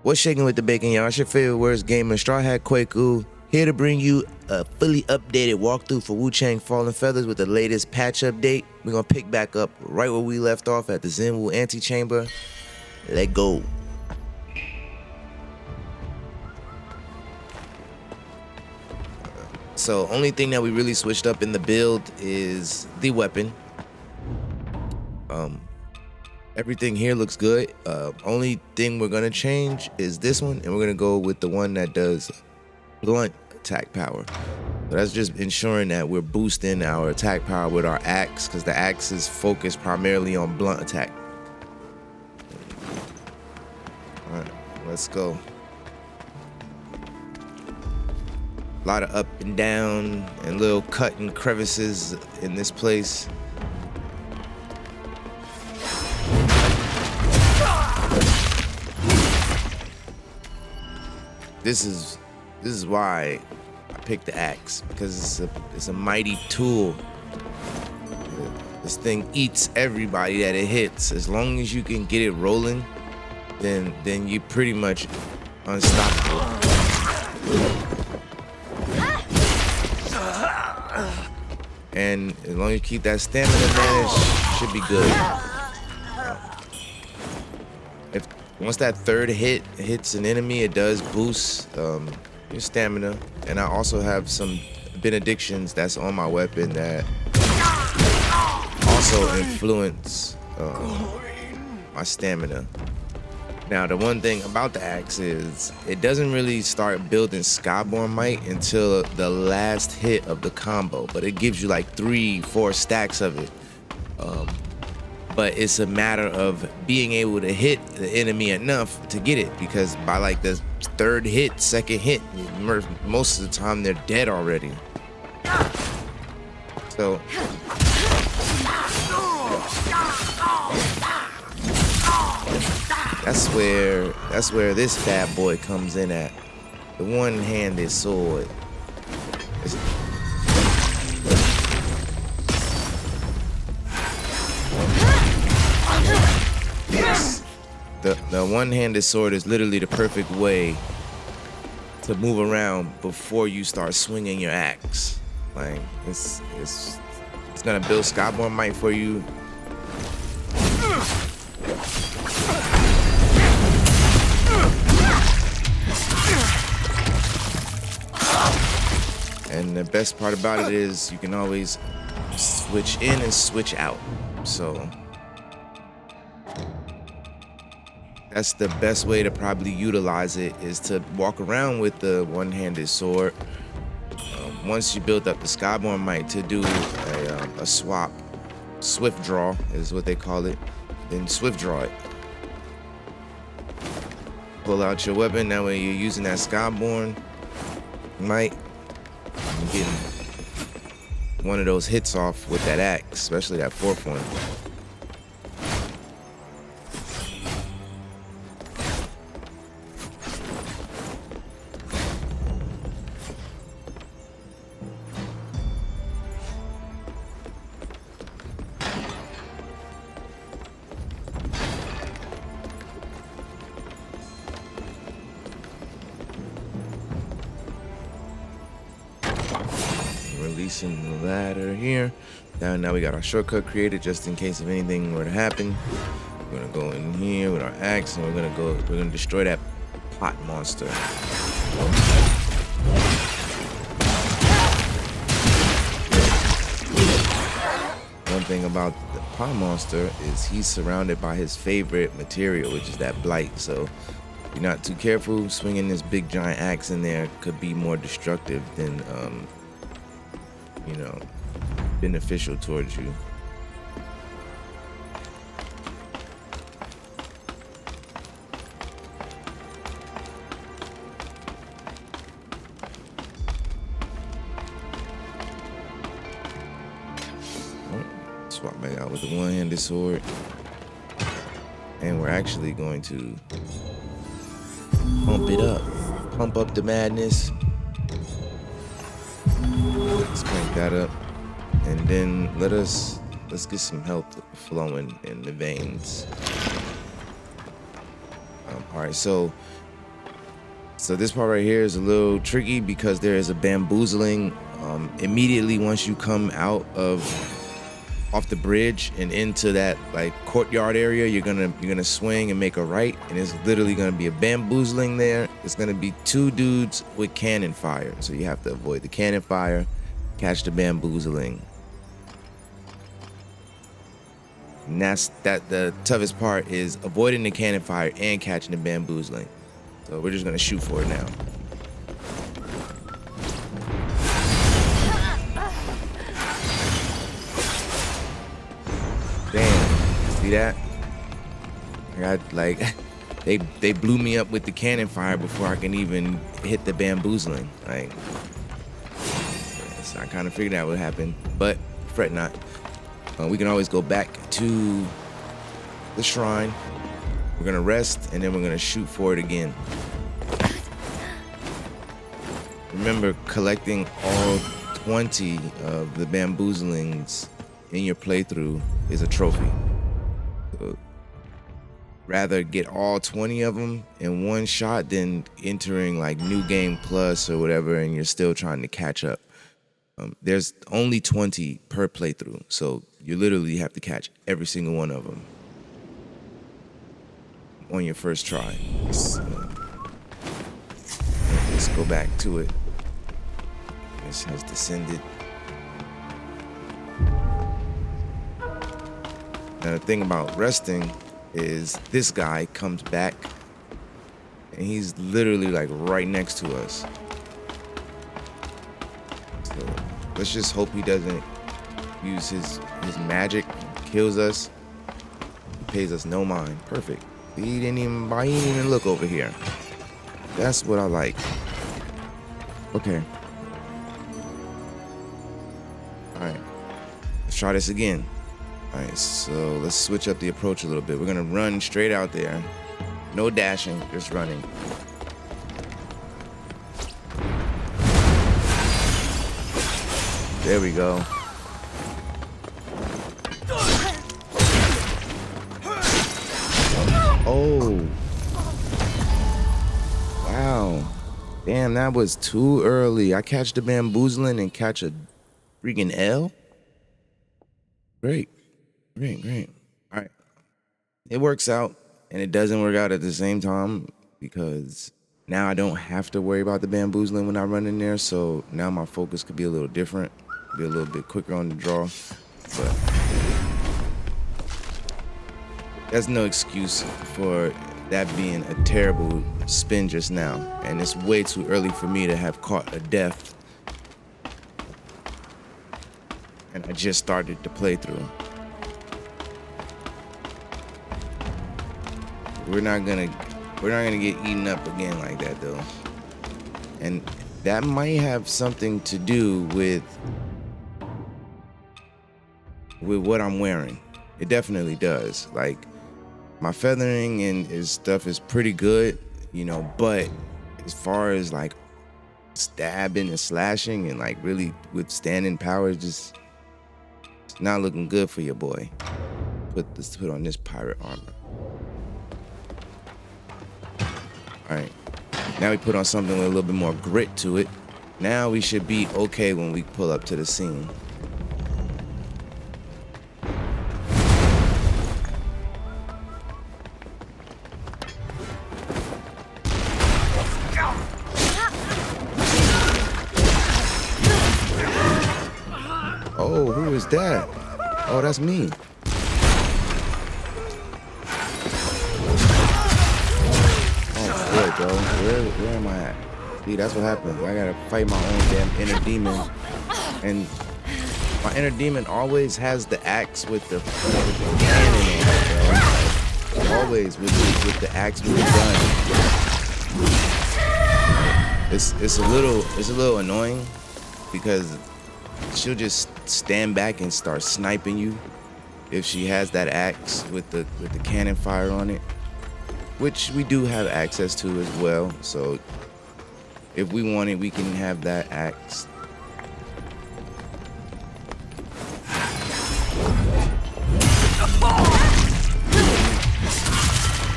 What's shaking with the bacon, y'all? It's your favorite worst gamer, Straw Hat Kwaku, here to bring you a fully updated walkthrough for Wuchang Fallen Feathers with the latest patch update. We're gonna pick back up right where we left off at the Zhenwu antechamber. Let go. So only thing that we really switched up in the build is the weapon. Everything here looks good. Only thing we're gonna change is this one, and we're gonna go with the one that does blunt attack power. So that's just ensuring that we're boosting our attack power with our axe, because the axe is focused primarily on blunt attack. All right, let's go. A lot of up and down and little cut and crevices in this place. This is why I picked the axe, because it's a mighty tool. This thing eats everybody that it hits. As long as you can get it rolling, then you're pretty much unstoppable. And as long as you keep that stamina advantage, should be good. Once that third hit hits an enemy, it does boost your stamina. And I also have some benedictions that's on my weapon that also influence my stamina. Now, the one thing about the axe is it doesn't really start building Skyborn Might until the last hit of the combo, but it gives you like 3-4 stacks of it. But it's a matter of being able to hit the enemy enough to get it, because by like the third hit, second hit, most of the time they're dead already. So that's where this bad boy comes in at. The one-handed sword. The one-handed sword is literally the perfect way to move around before you start swinging your axe. Like it's gonna build Skyborn Might for you. And the best part about it is you can always switch in and switch out. So that's the best way to probably utilize it, is to walk around with the one-handed sword. Once you build up the Skyborn Might, to do a swap, swift draw is what they call it, then swift draw it. Pull out your weapon, that way you're using that Skyborn Might and getting one of those hits off with that axe, especially that fourth one. Releasing the ladder here. Now we got our shortcut created just in case if anything were to happen. We're gonna go in here with our axe and we're gonna destroy that pot monster. One thing about the pot monster is he's surrounded by his favorite material, which is that blight. So if you're not too careful, swinging this big giant axe in there could be more destructive than beneficial towards you. Swap back out with the one-handed sword. And we're actually going to pump it up. Pump up the madness. Let's crank that up. And then let's get some health flowing in the veins. All right, so So this part right here is a little tricky because there is a bamboozling immediately once you come out of off the bridge and into that like courtyard area. You're gonna swing and make a right, and it's literally gonna be a bamboozling there. It's gonna be two dudes with cannon fire, so you have to avoid the cannon fire, catch the bamboozling. And that's the toughest part, is avoiding the cannon fire and catching the bamboozling. So we're just gonna shoot for it now. Damn, see that? I got like, they blew me up with the cannon fire before I can even hit the bamboozling. Like, so I kind of figured out what happened, but fret not. We can always go back to the shrine. We're gonna rest, and then we're gonna shoot for it again. Remember, collecting all 20 of the bamboozlings in your playthrough is a trophy. So rather get all 20 of them in one shot than entering like New Game Plus or whatever, and you're still trying to catch up. There's only 20 per playthrough, so you literally have to catch every single one of them on your first try. So, let's go back to it. This has descended. Now the thing about resting is this guy comes back and he's literally like right next to us. So let's just hope he doesn't use his magic and kills us. He pays us no mind. Perfect. He didn't even look over here. That's what I like. Okay. Alright. Let's try this again. Alright, so let's switch up the approach a little bit. We're gonna run straight out there. No dashing, just running. There we go. Oh. Wow. Damn, that was too early. I catch the bamboozling and catch a freaking L? Great. Great. All right. It works out, and it doesn't work out at the same time because now I don't have to worry about the bamboozling when I run in there, so now my focus could be a little different, be a little bit quicker on the draw, but that's no excuse for that being a terrible spin just now, and it's way too early for me to have caught a death, and I just started the playthrough. We're not gonna get eaten up again like that though. And that might have something to do with what I'm wearing. It definitely does. Like, my feathering and his stuff is pretty good, you know, but as far as like stabbing and slashing and like really withstanding power, it's not looking good for your boy. Put on this pirate armor. All right, now we put on something with a little bit more grit to it. Now we should be okay when we pull up to the scene. Oh, who is that? Oh, that's me. Bro, where am I at? See, that's what happens. I gotta fight my own damn inner demon, and my inner demon always has the axe with the cannon on it, bro. Always with the axe with the gun. It's a little annoying because she'll just stand back and start sniping you if she has that axe with the cannon fire on it, which we do have access to as well. So if we want it, we can have that axe.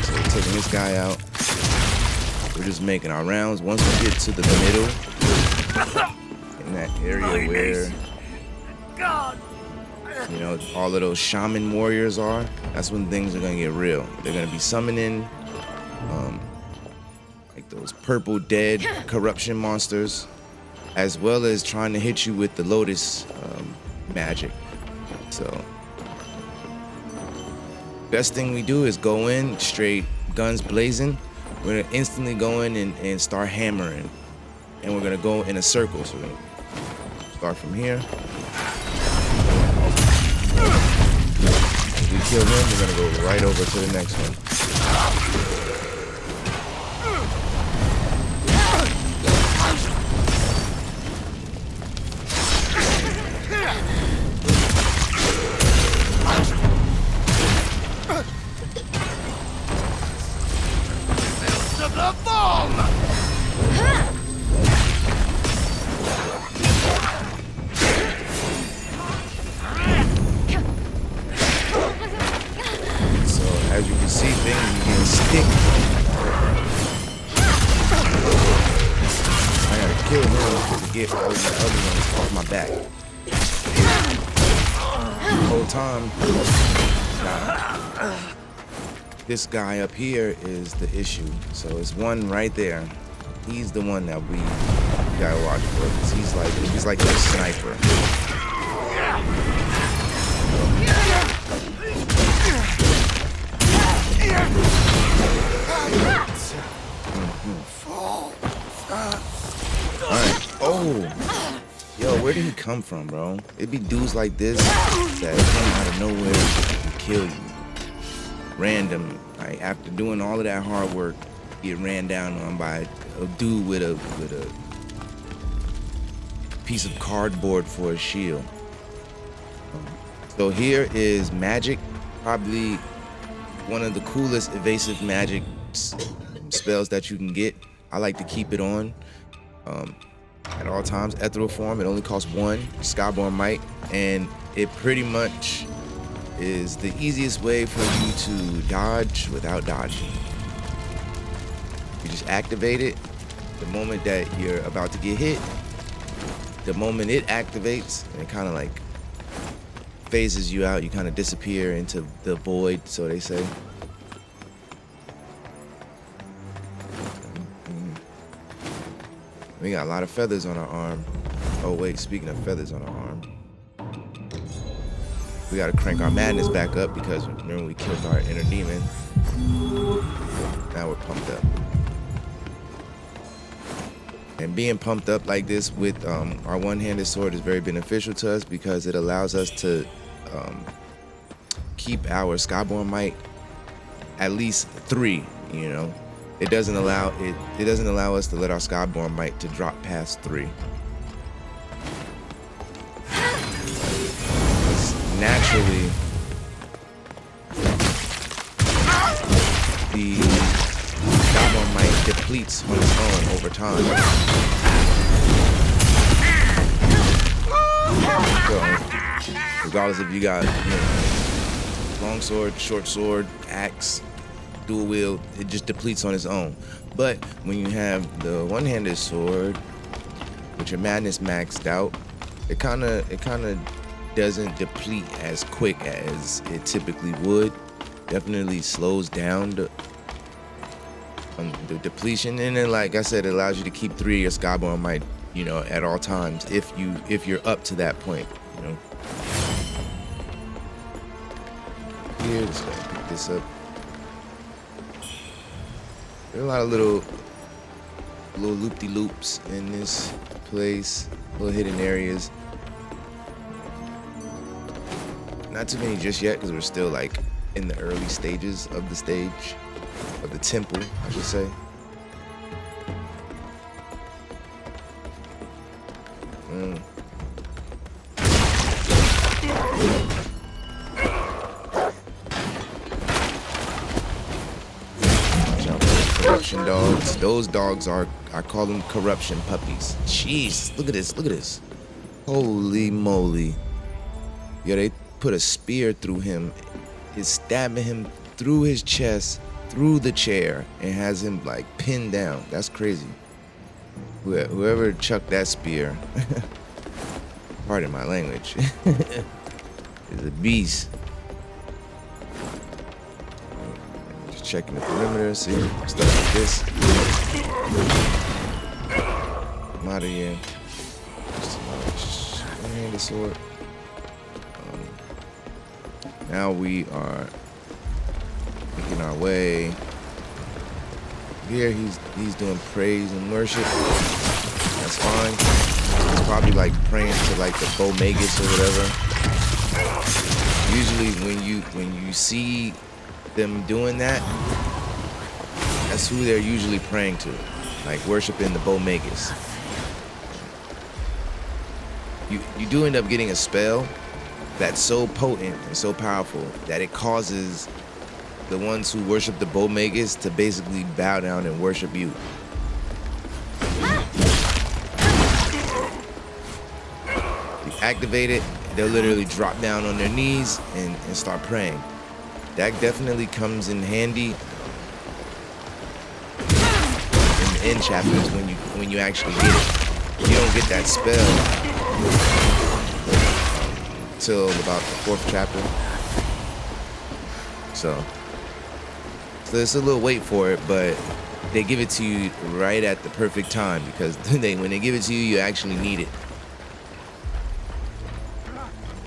So we're taking this guy out. We're just making our rounds. Once we get to the middle, in that area where, you know, all of those shaman warriors are, that's when things are gonna get real. They're gonna be summoning like those purple dead corruption monsters, as well as trying to hit you with the lotus magic. So best thing we do is go in straight guns blazing. We're gonna instantly go in and start hammering, and we're gonna go in a circle. So we're gonna start from here. If we kill him, we're gonna go right over to the next one. As you can see, things are getting sticky. I gotta kill him to get all the other ones off my back. The whole time, this guy up here is the issue. So it's one right there. He's the one that we gotta watch for, because he's like a sniper. Alright. Oh. Yo, where did he come from, bro? It'd be dudes like this that come out of nowhere and kill you. Random. Like, after doing all of that hard work, get ran down on by a dude with a piece of cardboard for a shield. So here is magic, probably one of the coolest evasive magic spells that you can get. I like to keep it on at all times. Ethereal form, it only costs 1 Skyborn Might, and it pretty much is the easiest way for you to dodge without dodging. You just activate it the moment that you're about to get hit. The moment it activates, and it kind of like phases you out, you kind of disappear into the void, so they say. We got a lot of feathers on our arm. Oh wait, speaking of feathers on our arm, we gotta crank our madness back up, because remember we killed our inner demon. Now we're pumped up. And being pumped up like this with our one-handed sword is very beneficial to us, because it allows us to keep our Skyborn Might at least 3, you know. It doesn't allow us to let our Skyborn Might to drop past 3. Naturally, the Skyborn Might depletes on its own over time. So, regardless if you got, you know, long sword, short sword, axe, dual wield, it just depletes on its own. But when you have the one-handed sword with your madness maxed out, it kind of doesn't deplete as quick as it typically would. Definitely slows down the depletion, and then, like I said, it allows you to keep 3 of your Skyborn Might, you know, at all times if you're up to that point, you know. Here, just gotta pick this up. There are a lot of little loop-de-loops in this place, little hidden areas. Not too many just yet, because we're still like in the early stages of the stage, of the temple, I should say. Corruption dogs. Those dogs are, I call them corruption puppies. Jeez, look at this, look at this. Holy moly. Yeah, they put a spear through him. It's stabbing him through his chest, through the chair and has him like pinned down. That's crazy. Whoever chucked that spear, pardon my language, is a beast. Just checking the perimeter, see stuff like this. I'm out of here. One-handed sword. Now we are making our way. Here he's doing praise and worship. That's fine. He's probably like praying to like the Bomagus or whatever. Usually when you see them doing that, that's who they're usually praying to, like worshiping the Bomagus. You do end up getting a spell that's so potent and so powerful that it causes the ones who worship the Bomagus to basically bow down and worship you. You activate it, they'll literally drop down on their knees and start praying. That definitely comes in handy in the end chapters when you actually get it. You don't get that spell till about the 4th chapter. So there's a little wait for it, but they give it to you right at the perfect time because when they give it to you, you actually need it.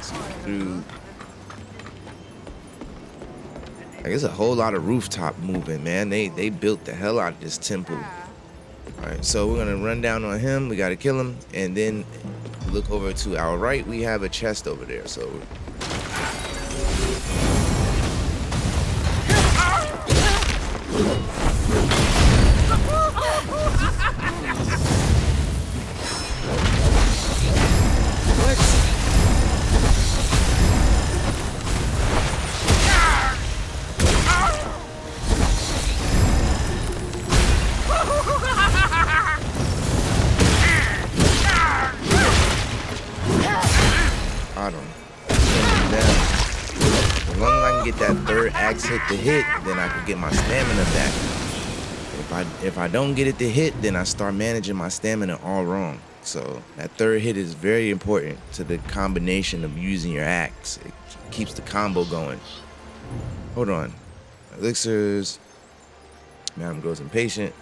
So through, I guess a whole lot of rooftop movement, man. They built the hell out of this temple. All right, so we're gonna run down on him. We gotta kill him, and then look over to our right. We have a chest over there. So. Hit the hit, then I can get my stamina back. If I don't get it to hit, then I start managing my stamina all wrong. So that 3rd hit is very important to the combination of using your axe. It keeps the combo going. Hold on. Elixirs. Madam grows impatient.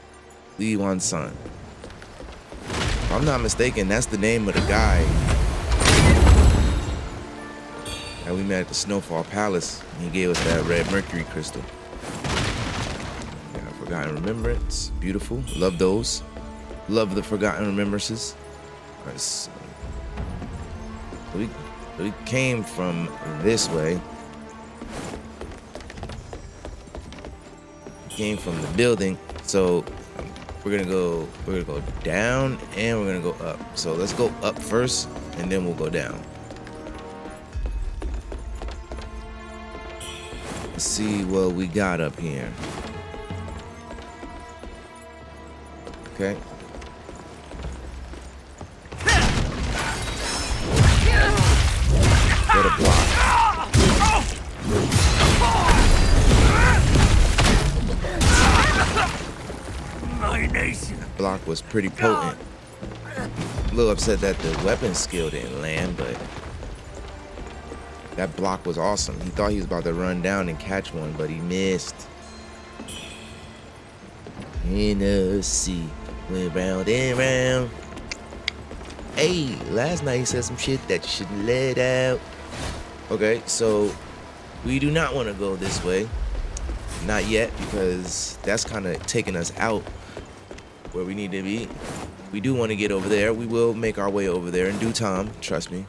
Li Wan Sun. If I'm not mistaken, that's the name of the guy that we met at the Snowfall Palace. He gave us that red mercury crystal. Yeah, Forgotten Remembrance. Beautiful. Love those. Love the Forgotten Remembrances. All right, so we came from this way. We came from the building. So we're gonna go down and we're gonna go up. So let's go up first and then we'll go down. Let's see what we got up here. Okay. What a block. That block was pretty potent. A little upset that the weapon skill didn't land, but that block was awesome. He thought he was about to run down and catch one, but he missed. See, went round and round. Hey, last night he said some shit that you shouldn't let out. Okay, so we do not want to go this way. Not yet, because that's kind of taking us out where we need to be. We do want to get over there. We will make our way over there in due time, trust me.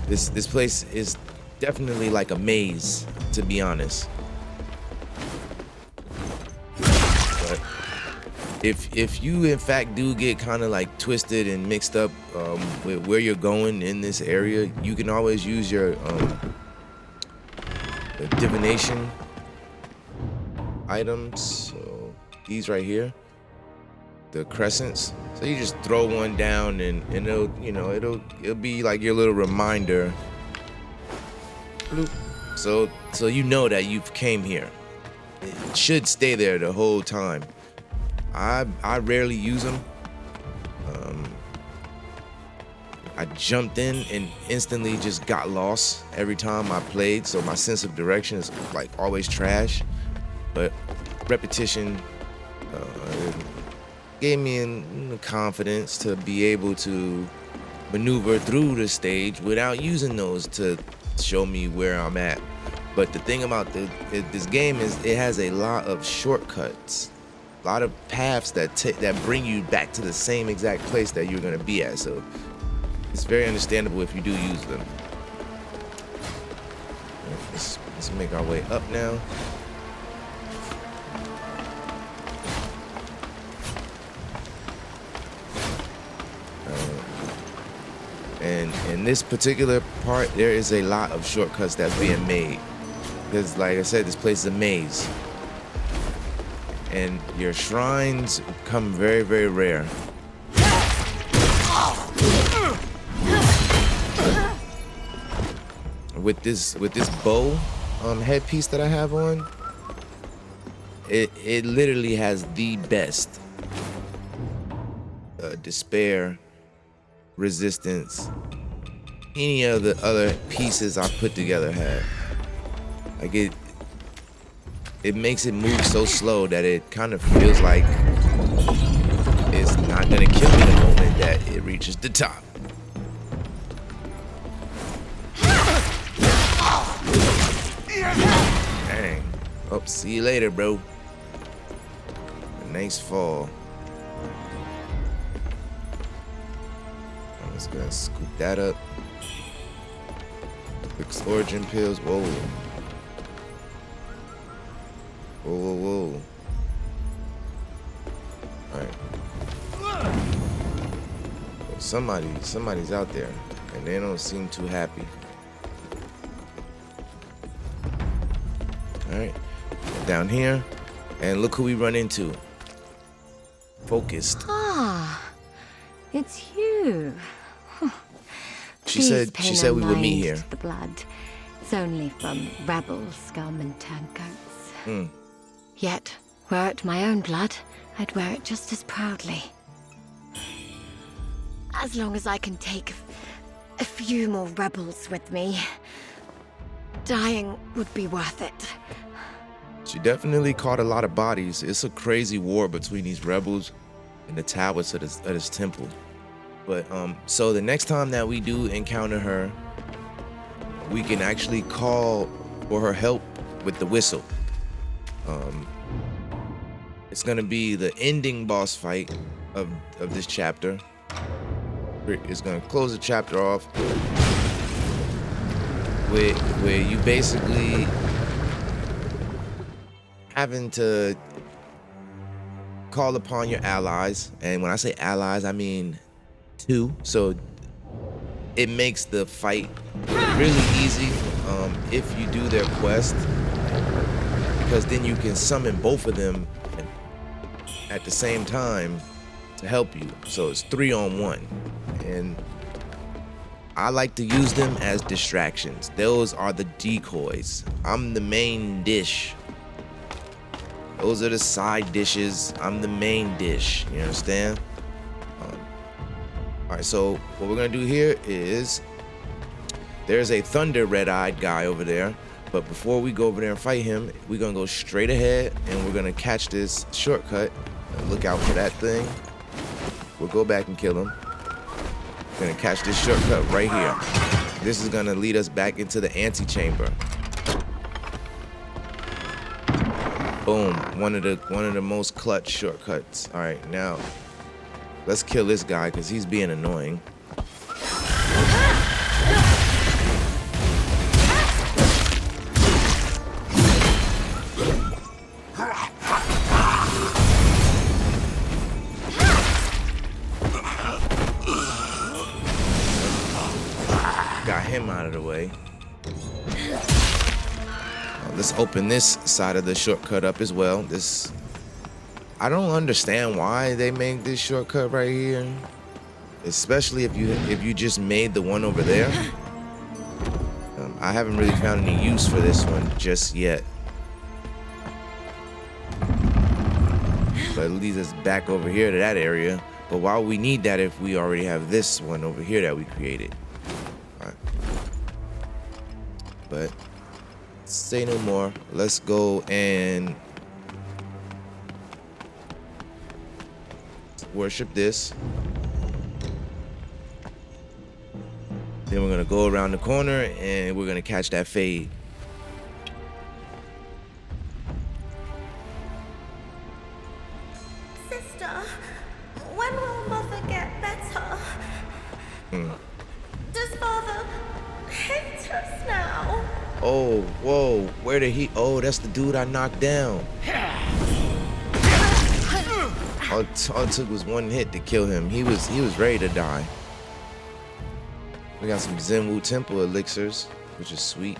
This place is definitely like a maze, to be honest. But if you in fact do get kind of like twisted and mixed up with where you're going in this area, you can always use your divination items. So these right here, the crescents. So you just throw one down and it'll, you know, it'll be like your little reminder. So you know that you've came here. it should stay there the whole time. I rarely use them. I jumped in and instantly just got lost every time I played, so my sense of direction is like always trash. But repetition gave me confidence to be able to maneuver through the stage without using those to show me where I'm at. But the thing about this game is it has a lot of shortcuts, a lot of paths that bring you back to the same exact place that you're gonna be at. So it's very understandable if you do use them. Let's make our way up now. And in this particular part, there is a lot of shortcuts that's being made. Because like I said, this place is a maze. And your shrines come very, very rare. With this bow headpiece that I have on, it literally has the best despair, resistance, any of the other pieces I put together had. Like it makes it move so slow that it kind of feels like it's not gonna kill me the moment that it reaches the top. Dang. Oh, see you later, bro. Nice fall. I'm just gonna scoop that up. Quick origin pills. Whoa. Whoa, whoa, whoa. Alright. Somebody's out there, and they don't seem too happy. Alright. Down here, and look who we run into. Focused. Ah, it's you. She said we would meet here. The blood. It's only from rebel scum and turncoats. Yet, were it my own blood, I'd wear it just as proudly. As long as I can take a few more rebels with me, dying would be worth it. She definitely caught a lot of bodies. It's a crazy war between these rebels and the towers of this temple. But so the next time that we do encounter her, we can actually call for her help with the whistle. It's gonna be the ending boss fight of this chapter. It's gonna close the chapter off where you basically having to call upon your allies, and when I say allies, I mean two. So it makes the fight really easy if you do their quest, because then you can summon both of them at the same time to help you. So it's 3-on-1, and I like to use them as distractions. Those are the decoys. I'm the main dish. Those are the side dishes. I'm the main dish. You understand? All right, so what we're gonna do here is there's a thunder red-eyed guy over there, but before we go over there and fight him, we're gonna go straight ahead and we're gonna catch this shortcut. Look out for that thing. We'll go back and kill him. We're gonna catch this shortcut right here. This is gonna lead us back into the antechamber. Boom, one of the most clutch shortcuts. All right, now let's kill this guy because he's being annoying. Got him out of the way. Let's open this side of the shortcut up as well. I don't understand why they make this shortcut right here, especially if you just made the one over there. I haven't really found any use for this one just yet. But it leads us back over here to that area. But why would we need that if we already have this one over here that we created? All right. But say no more. Let's go and worship this. Then we're gonna go around the corner and we're gonna catch that fade. Sister, when will Mother get better? Does Father hate us now? Oh, whoa, where did he? Oh, that's the dude I knocked down. All it took was one hit to kill him. He was ready to die. We got some Zhenwu temple elixirs, which is sweet.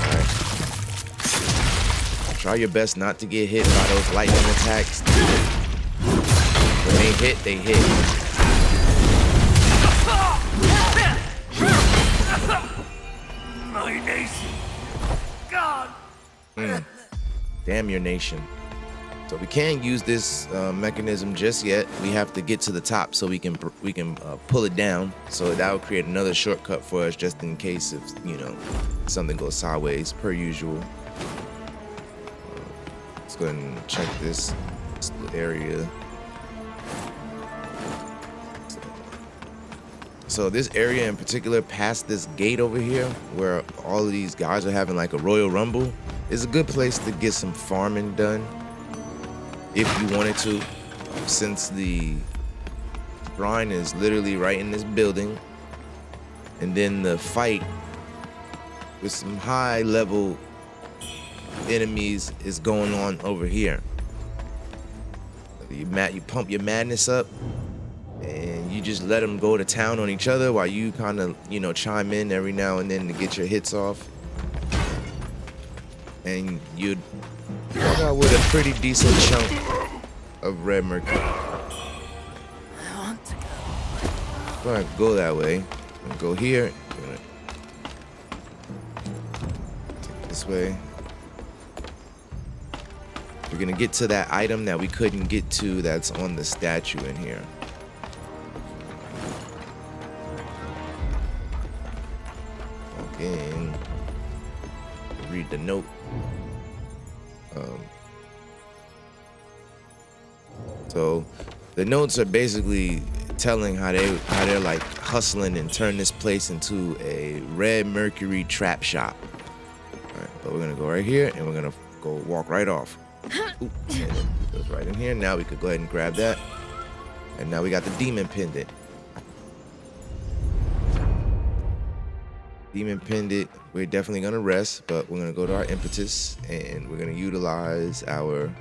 Alright. Try your best not to get hit by those lightning attacks. When they hit, they hit. My nation. God. Damn your nation. So we can't use this mechanism just yet. We have to get to the top so we can pull it down. So that will create another shortcut for us just in case if, you know, something goes sideways per usual. Let's go ahead and check this area. So this area in particular, past this gate over here, where all of these guys are having like a Royal Rumble, is a good place to get some farming done. If you wanted to, since the shrine is literally right in this building, and then the fight with some high level enemies is going on over here. You pump your madness up, and you just let them go to town on each other while you kind of, you know, chime in every now and then to get your hits off. And you'd walk out with a pretty decent chunk of red mercury. I want to go. Go ahead, go that way. And go here. Take this way. We're gonna get to that item that we couldn't get to that's on the statue in here. Okay. Read the note. So the notes are basically telling how they're like hustling and turn this place into a red mercury trap shop. All right, but we're gonna go right here and we're gonna go walk right off. Oop, and it goes right in here. Now we could go ahead and grab that. And now we got the demon pendant. Demon pendant, we're definitely gonna rest, but we're gonna go to our impetus and we're gonna utilize our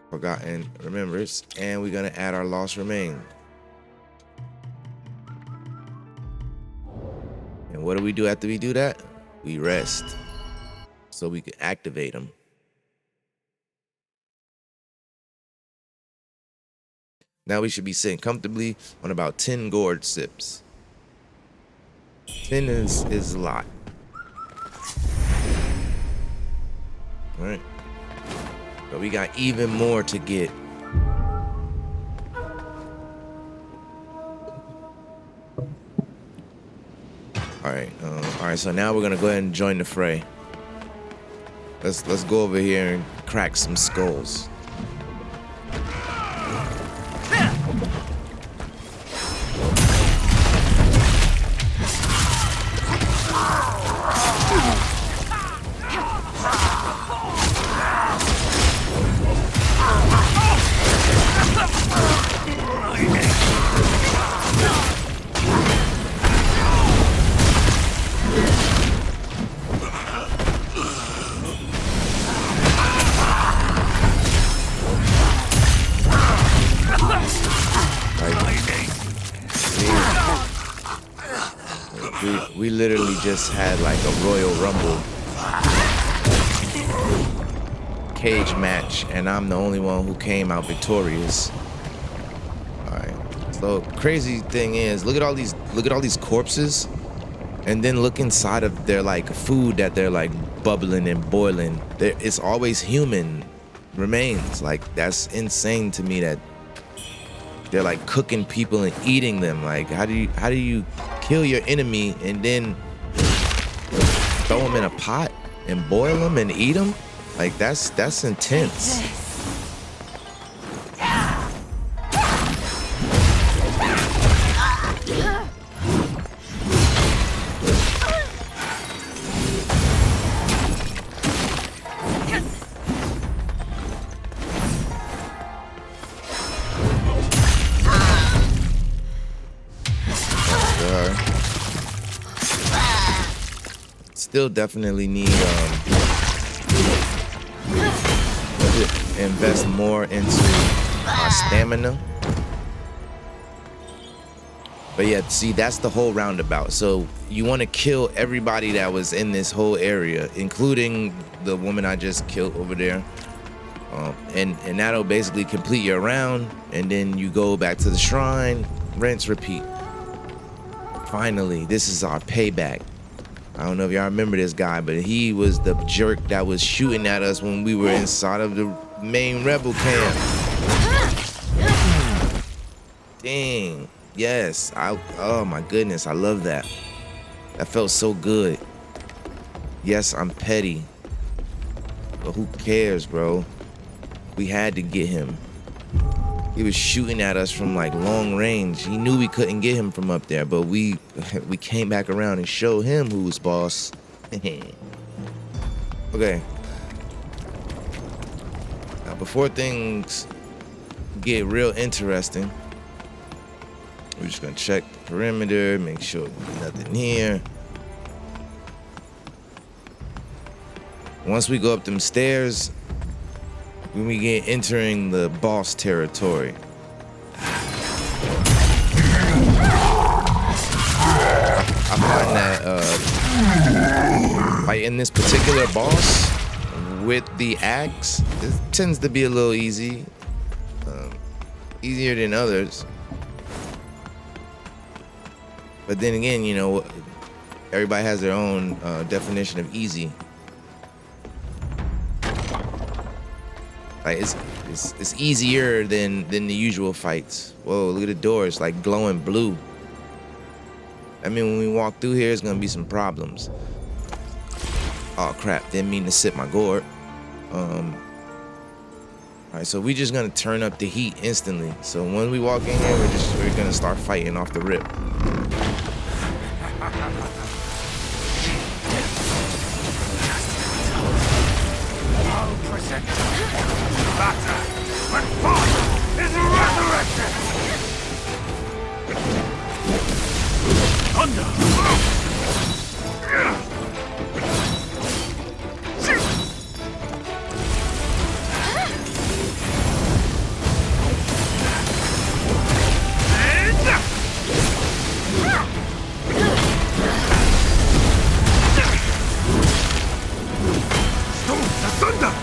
forgotten remembrance, and we're gonna add our lost remain. And what do we do after we do that? We rest so we can activate them. Now we should be sitting comfortably on about 10 gourd sips. 10 is a lot. All right. But we got even more to get. All right, so now we're gonna go ahead and join the fray. Let's go over here and crack some skulls. We literally just had like a Royal Rumble cage match, and I'm the only one who came out victorious. All right. So crazy thing is, look at all these look at all these corpses, and then look inside of their like food that they're like bubbling and boiling. It's always human remains. Like, that's insane to me that they're like cooking people and eating them. Like, how do you kill your enemy and then throw them in a pot and boil them and eat them? Like, that's intense. Still definitely need to invest more into my stamina. But yeah, see, that's the whole roundabout. So you want to kill everybody that was in this whole area, including the woman I just killed over there. And that'll basically complete your round, and then you go back to the shrine, rinse, repeat. Finally, this is our payback. I don't know if y'all remember this guy, but he was the jerk that was shooting at us when we were inside of the main rebel camp. Dang. Yes. Oh my goodness. I love that. That felt so good. Yes, I'm petty. But who cares, bro? We had to get him. He was shooting at us from like long range. He knew we couldn't get him from up there, but we came back around and showed him who was boss. Okay. Now, before things get real interesting, we're just gonna check the perimeter, make sure nothing here. Once we go up them stairs, when we get entering the boss territory. I find that like in this particular boss with the axe, it tends to be a little easy, easier than others. But then again, you know, everybody has their own definition of easy. Like it's easier than the usual fights. Whoa, look at the doors, like glowing blue. I mean, when we walk through here, it's gonna be some problems. Oh crap, didn't mean to sip my gourd. All right, so we just gonna turn up the heat instantly. So when we walk in here, we're gonna start fighting off the rip. When fire is resurrected! Thunder! Stones asunder!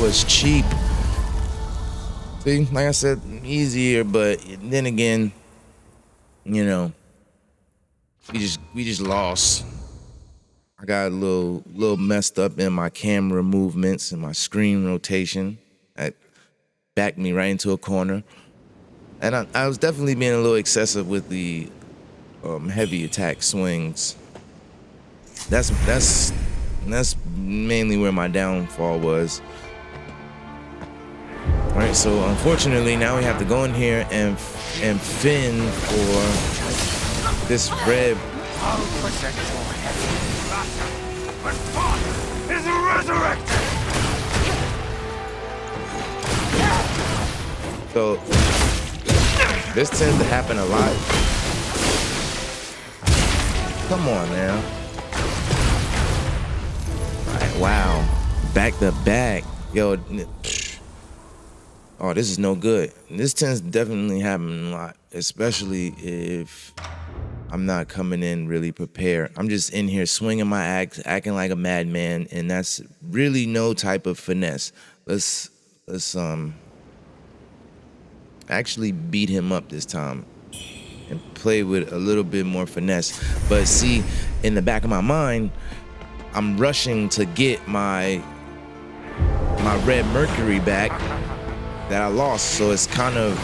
Was cheap. See, like I said, easier, but then again, you know, we just lost. I got a little messed up in my camera movements and my screen rotation. That backed me right into a corner, and I was definitely being a little excessive with the heavy attack swings. That's mainly where my downfall was. All right, so unfortunately now we have to go in here and fend for this red. I'll protect your head. When fire is resurrected! So this tends to happen a lot. Come on now. Right, wow. Back to back. Yo. Oh, this is no good. This tends to definitely happen a lot, especially if I'm not coming in really prepared. I'm just in here swinging my axe, acting like a madman, and that's really no type of finesse. Let's actually beat him up this time and play with a little bit more finesse. But see, in the back of my mind, I'm rushing to get my red mercury back that I lost, so it's kind of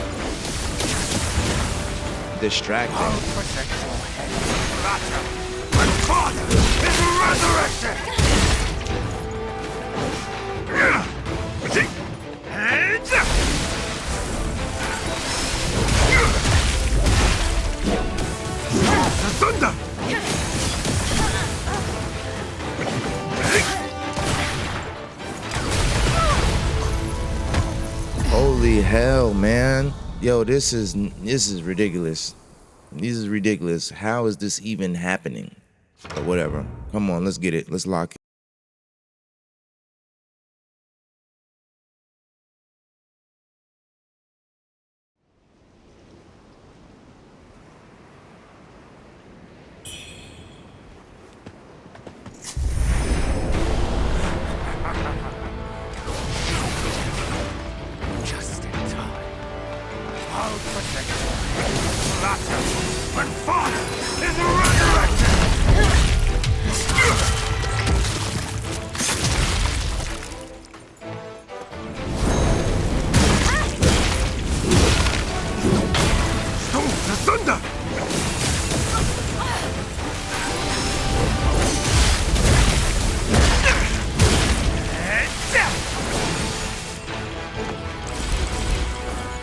distracting. I'll protect your head. My father is resurrected! Hands up! The thunder! Holy hell, man. Yo, this is ridiculous. This is ridiculous. How is this even happening? But whatever. Come on, let's get it. Let's lock it. Just in time. I'll protect your head. Latter, when father is resurrected! The thunder!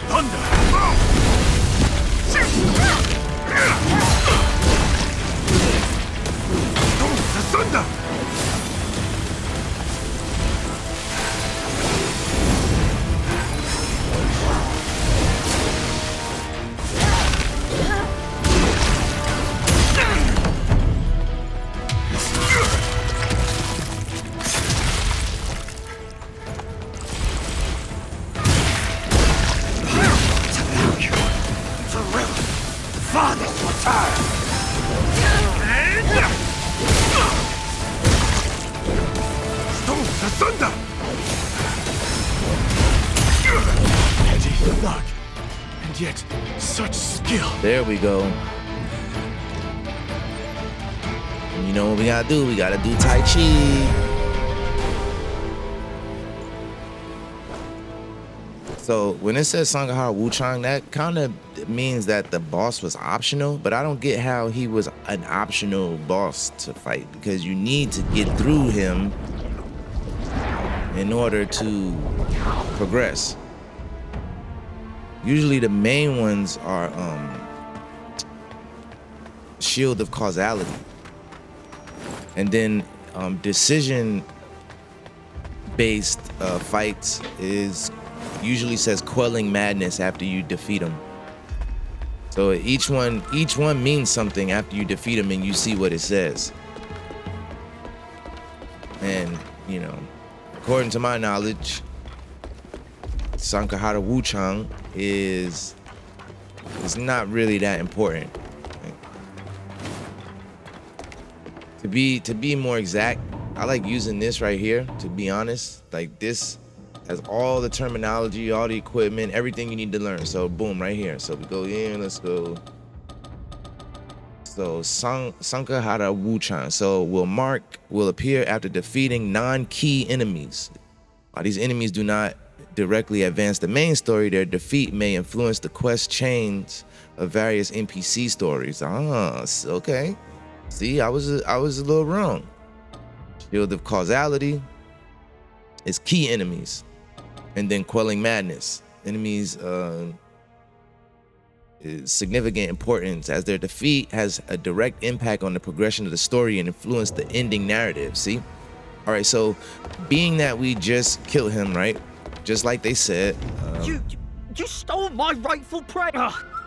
Thunder! The thunder! Father's return! The thunder! Heady thug, and yet such skill. There we go. And you know what we gotta do? We gotta do Tai Chi. So when it says Sangha Wuchang, that kind of means that the boss was optional, but I don't get how he was an optional boss to fight, because you need to get through him in order to progress. Usually the main ones are Shield of Causality, and then decision-based fights is usually says Quelling Madness after you defeat them. So each one means something after you defeat them, and you see what it says. And you know, according to my knowledge, Sankahara Wuchang is not really that important. To be more exact, I like using this right here, to be honest. Like, this has all the terminology, all the equipment, everything you need to learn. So boom, right here. So we go in, let's go. So Sankahara Wuchang. So will appear after defeating non-key enemies. While these enemies do not directly advance the main story, their defeat may influence the quest chains of various NPC stories. Okay. See, I was a little wrong. Shield of Causality is key enemies. And then Quelling Madness. Enemies is significant importance, as their defeat has a direct impact on the progression of the story and influence the ending narrative. See? All right, so being that we just killed him, right? Just like they said. You stole my rightful prey.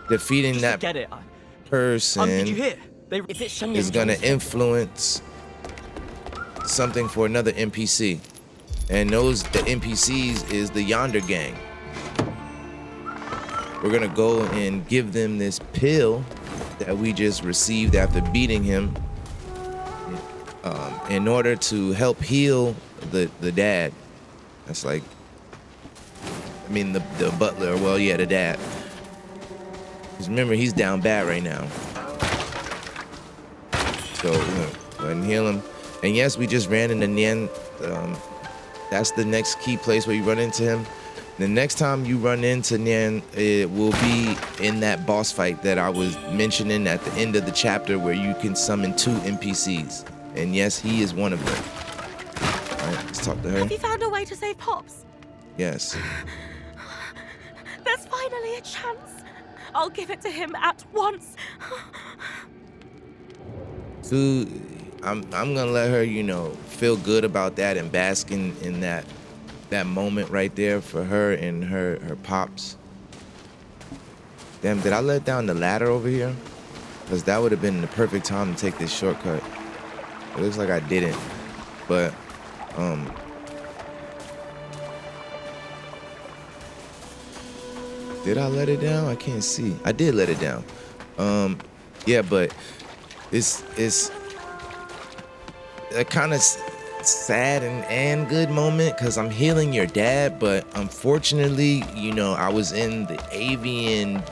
defeating Just that forget it. person Did you hear? If it's Shen is gonna Yangzhong's- influence something for another NPC. And the NPCs is the Yonder Gang. We're gonna go and give them this pill that we just received after beating him, in order to help heal the dad. That's like, I mean the butler. Well, yeah, the dad. Because remember, he's down bad right now. So we're gonna go ahead and heal him. And yes, we just ran into Nian. That's the next key place where you run into him. The next time you run into Nian, it will be in that boss fight that I was mentioning at the end of the chapter, where you can summon 2 NPCs. And yes, he is one of them. All right, let's talk to her. Have you found a way to save Pops? Yes. There's finally a chance. I'll give it to him at once. So I'm gonna let her, feel good about that and bask in that moment right there for her and her pops. Damn, did I let down the ladder over here? Because that would have been the perfect time to take this shortcut. It looks like I didn't, but did I let it down? I can't see. I did let it down. Yeah, but it's a kind of sad and good moment, because I'm healing your dad, but unfortunately, I was in the avian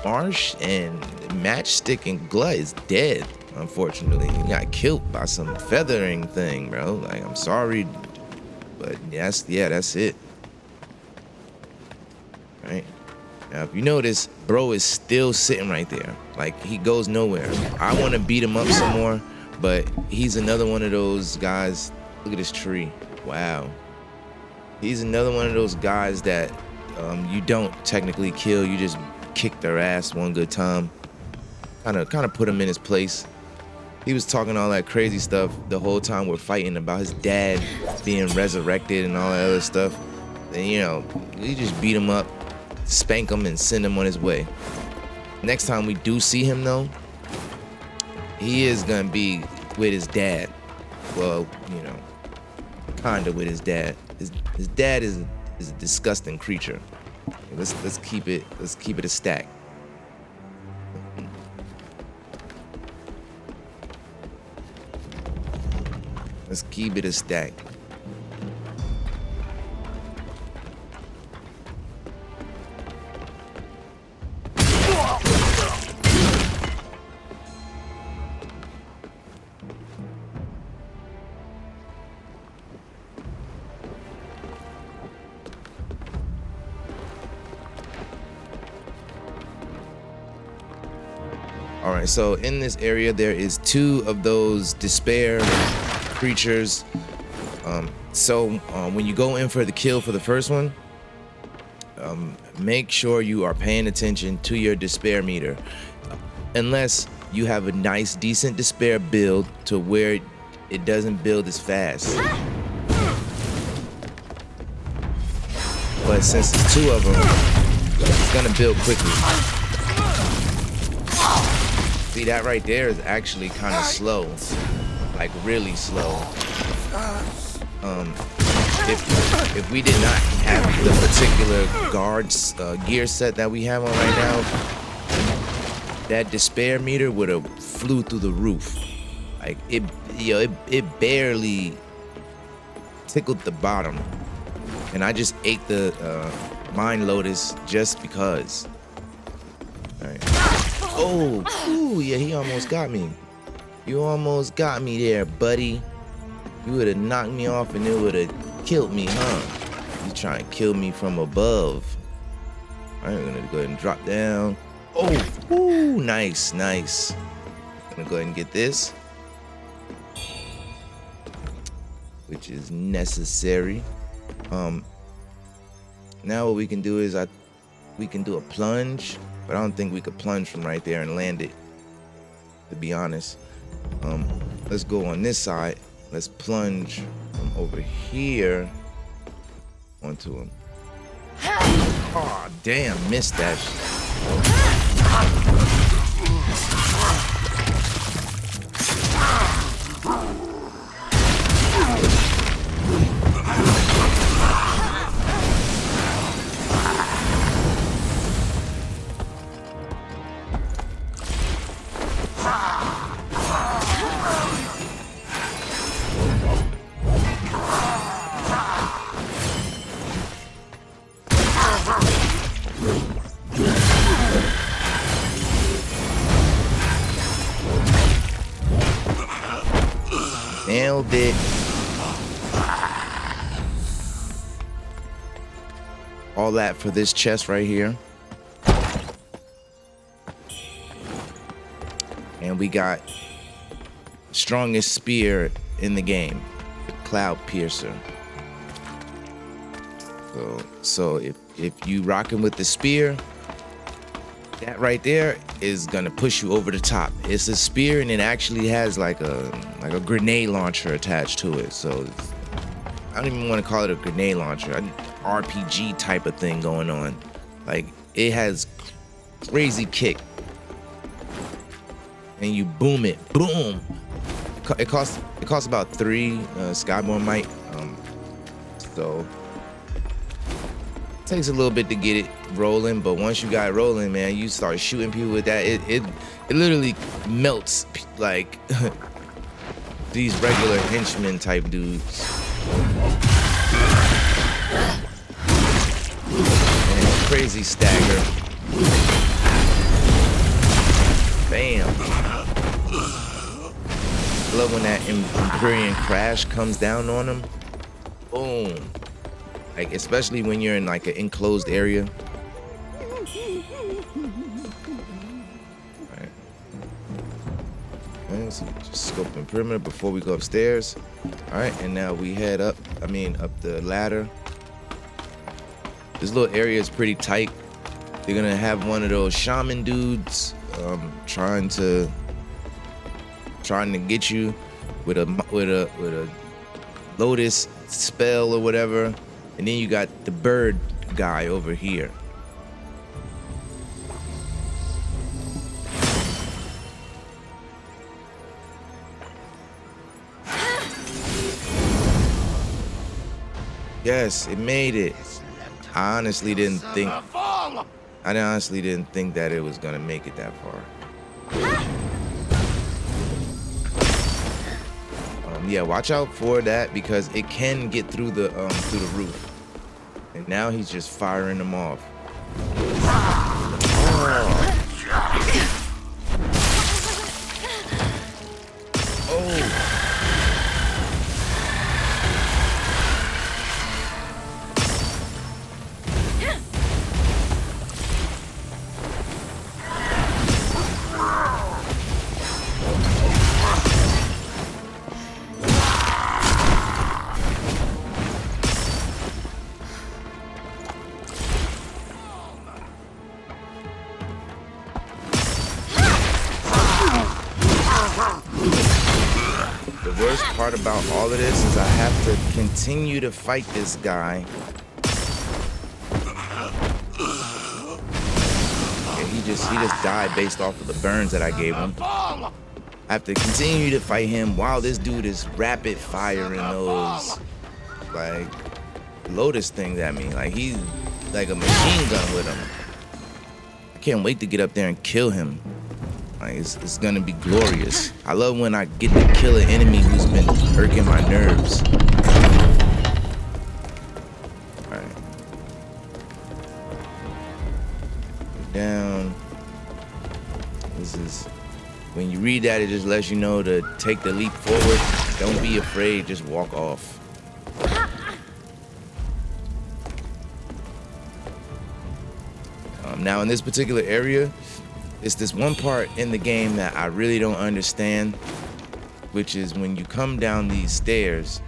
marsh, and Matchstick and Glut is dead. Unfortunately, he got killed by some feathering thing, bro. Like, I'm sorry, but that's it. Right now, if you notice, bro is still sitting right there. Like, he goes nowhere. I want to beat him up some more, but he's another one of those guys. Look at this tree. Wow. He's another one of those guys that you don't technically kill. You just kick their ass one good time. Kind of put him in his place. He was talking all that crazy stuff the whole time we're fighting about his dad being resurrected and all that other stuff. And, we just beat him up, spank him, and send him on his way. Next time we do see him, though, he is gonna be with his dad. Well, kinda with his dad. His dad is a disgusting creature. Let's keep it a stack. Let's keep it a stack. All right, so in this area there is 2 of those despair creatures. When you go in for the kill for the first one, make sure you are paying attention to your despair meter, unless you have a nice, decent despair build to where it doesn't build as fast. But since it's 2 of them, it's gonna build quickly. See, that right there is actually kind of slow, like really slow. If we did not have the particular guards gear set that we have on right now, that despair meter would have flew through the roof. Like it barely tickled the bottom, and I just ate the Mind Lotus just because. All right. Oh, ooh, yeah, he almost got me. You almost got me there, buddy. You would have knocked me off and it would have killed me, huh? You trying to kill me from above. I'm gonna go ahead and drop down. Oh, ooh, nice. Gonna go ahead and get this, which is necessary. Now what we can do is we can do a plunge, but I don't think we could plunge from right there and land it, to be honest. Let's go on this side. Let's plunge from over here onto him. Oh, damn, missed that shit. Nailed it. All that for this chest right here. And we got strongest spear in the game, the Cloud Piercer. So if you rocking with the spear, that right there is gonna push you over the top. It's a spear and it actually has like a grenade launcher attached to it. So I don't even want to call it a grenade launcher, an RPG type of thing going on. Like it has crazy kick, and you boom it, boom. It costs about 3 Skyborn Might. So it takes a little bit to get it rolling, but once you got it rolling, man, you start shooting people with that. It literally melts like these regular henchmen type dudes. And crazy stagger. Bam. I love when that Empyrean crash comes down on them. Boom. Like, especially when you're in like an enclosed area. Alright. Okay, so just scoping perimeter before we go upstairs. Alright, and now we head up the ladder. This little area is pretty tight. They're gonna have one of those shaman dudes trying to get you with a lotus spell or whatever. And then you got the bird guy over here. Yes, it made it. I honestly didn't think that it was gonna make it that far. Yeah, watch out for that because it can get through the roof. And now he's just firing them off. Oh. The worst part about all of this is I have to continue to fight this guy. And he just died based off of the burns that I gave him. I have to continue to fight him while this dude is rapid firing those like Lotus things at me. Like he's like a machine gun with him. I can't wait to get up there and kill him. Like, it's gonna be glorious. I love when I get to kill an enemy who's been irking my nerves. Alright. Down. This is when you read that, it just lets you know to take the leap forward. Don't be afraid, just walk off. Now in this particular area, it's this one part in the game that I really don't understand, which is when you come down these stairs,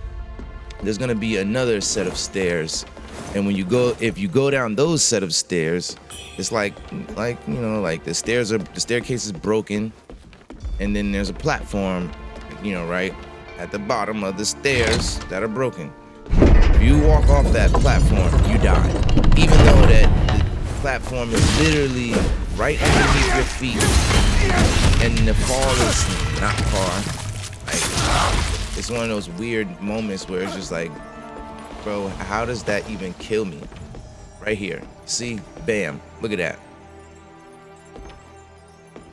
there's gonna be another set of stairs. And when you go, if you go down those set of stairs, it's like you know, like the staircase is broken, and then there's a platform, you know, right at the bottom of the stairs that are broken. If you walk off that platform, you die. Even though that platform is literally right underneath your feet, and the fall is not far. Like, it's one of those weird moments where it's just like, bro, how does that even kill me? Right here. See? Bam. Look at that.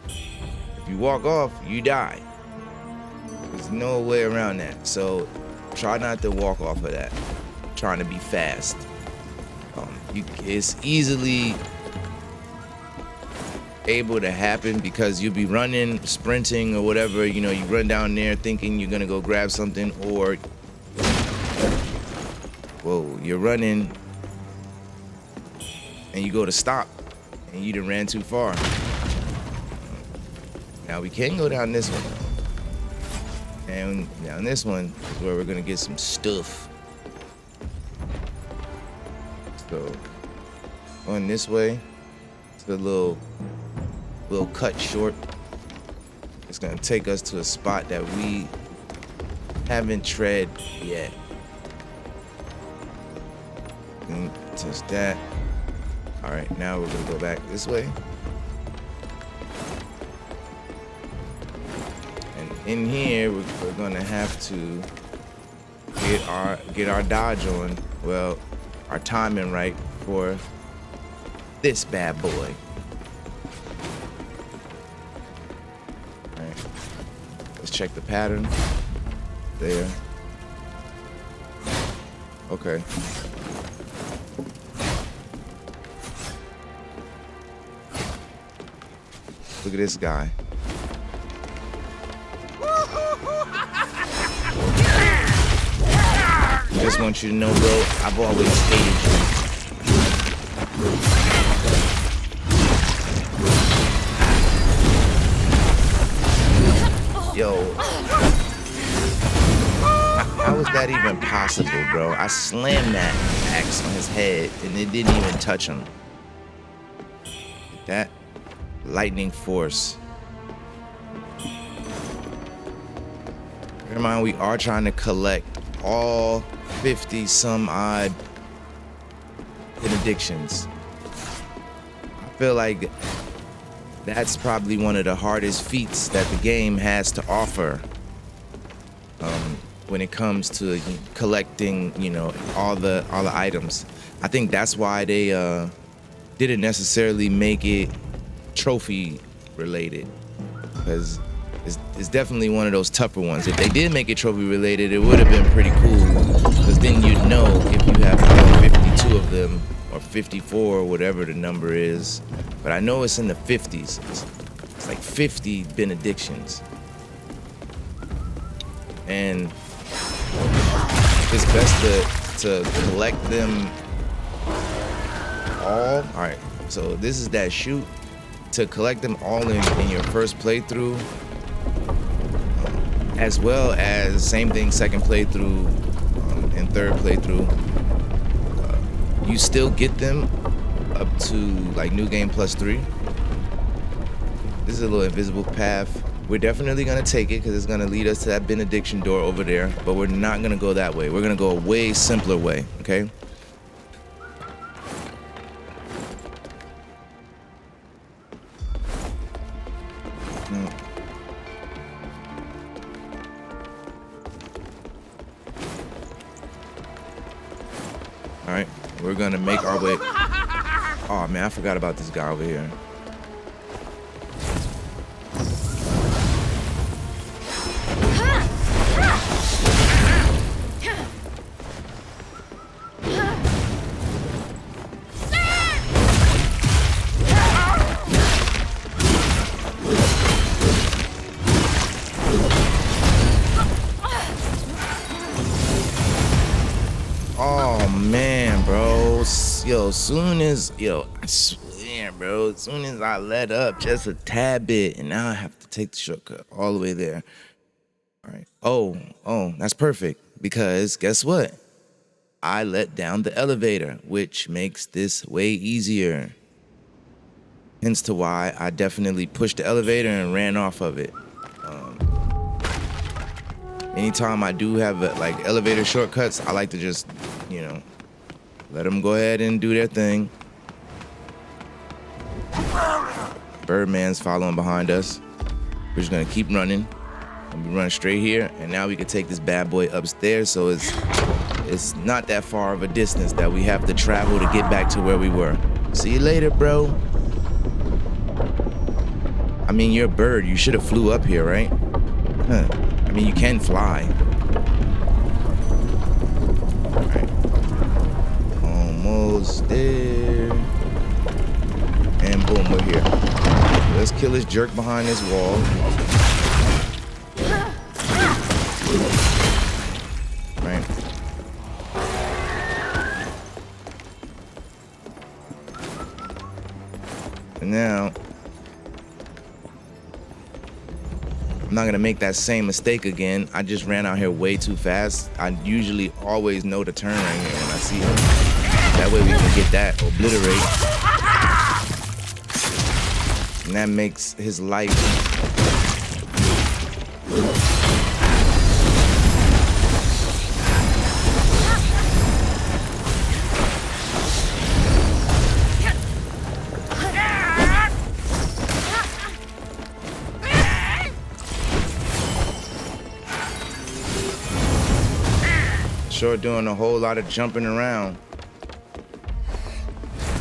If you walk off, you die. There's no way around that. So try not to walk off of that. I'm trying to be fast. It's easily able to happen because you'll be running, sprinting, or whatever. You know, you run down there thinking you're gonna go grab something, or whoa, you're running and you go to stop and you done ran too far. Now we can go down this one. And down this one is where we're gonna get some stuff. So going this way to the little cut short. It's gonna take us to a spot that we haven't tread yet. And touch that. All right, now we're gonna go back this way. And in here, we're gonna have to get our dodge on. Well, our timing right for this bad boy. All right, let's check the pattern. There. Okay. Look at this guy. Just want you to know, bro, I've always hated you. Yo. How is that even possible, bro? I slammed that axe on his head and it didn't even touch him. That lightning force. Bear in mind, we are trying to collect all 50 some odd benedictions. I feel like that's probably one of the hardest feats that the game has to offer when it comes to collecting, you know, all the items. I think that's why they didn't necessarily make it trophy related, because it's definitely one of those tougher ones. If they did make it trophy related, it would have been pretty cool, because then you'd know if you have 52 of them or 54 or whatever the number is. But I know it's in the 50s. It's like 50 benedictions. And it's best to collect them all. All right, so this is that shoot. To collect them all in your first playthrough, as well as same thing second playthrough and third playthrough, you still get them up to like New Game Plus 3. This is a little invisible path. We're definitely gonna take it because it's gonna lead us to that benediction door over there, but we're not gonna go that way. We're gonna go a way simpler way, okay? All right, we're gonna make our way. Oh man, I forgot about this guy over here. I swear, bro, as soon as I let up just a tad bit, and now I have to take the shortcut all the way there. All right. Oh, that's perfect, because guess what? I let down the elevator, which makes this way easier. Hence to why I definitely pushed the elevator and ran off of it. Anytime I do have like elevator shortcuts, I like to just, let them go ahead and do their thing. Birdman's following behind us. We're just gonna keep running. And we run straight here, and now we can take this bad boy upstairs, so it's not that far of a distance that we have to travel to get back to where we were. See you later, bro. I mean, you're a bird. You should have flew up here, right? Huh. I mean, you can fly. All right. Almost there. And boom, we're here. Let's kill this jerk behind this wall. Right. And now, I'm not gonna make that same mistake again. I just ran out here way too fast. I usually always know to turn right here when I see him. That way we can get that obliterate. And that makes his life sure doing a whole lot of jumping around.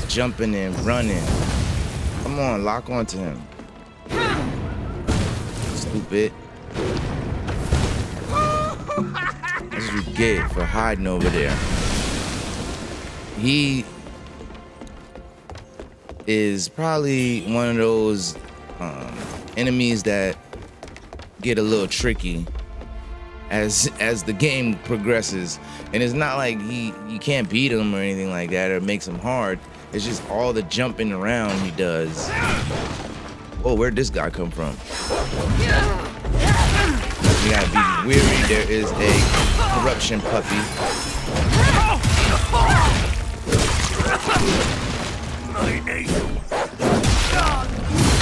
Jumping and running. Come on, lock onto him. Stupid. That's what you get for hiding over there. He is probably one of those enemies that get a little tricky as the game progresses. And it's not like you can't beat him or anything like that or makes him hard. It's just all the jumping around he does. Oh, where'd this guy come from? You gotta be weary. There is a corruption puppy.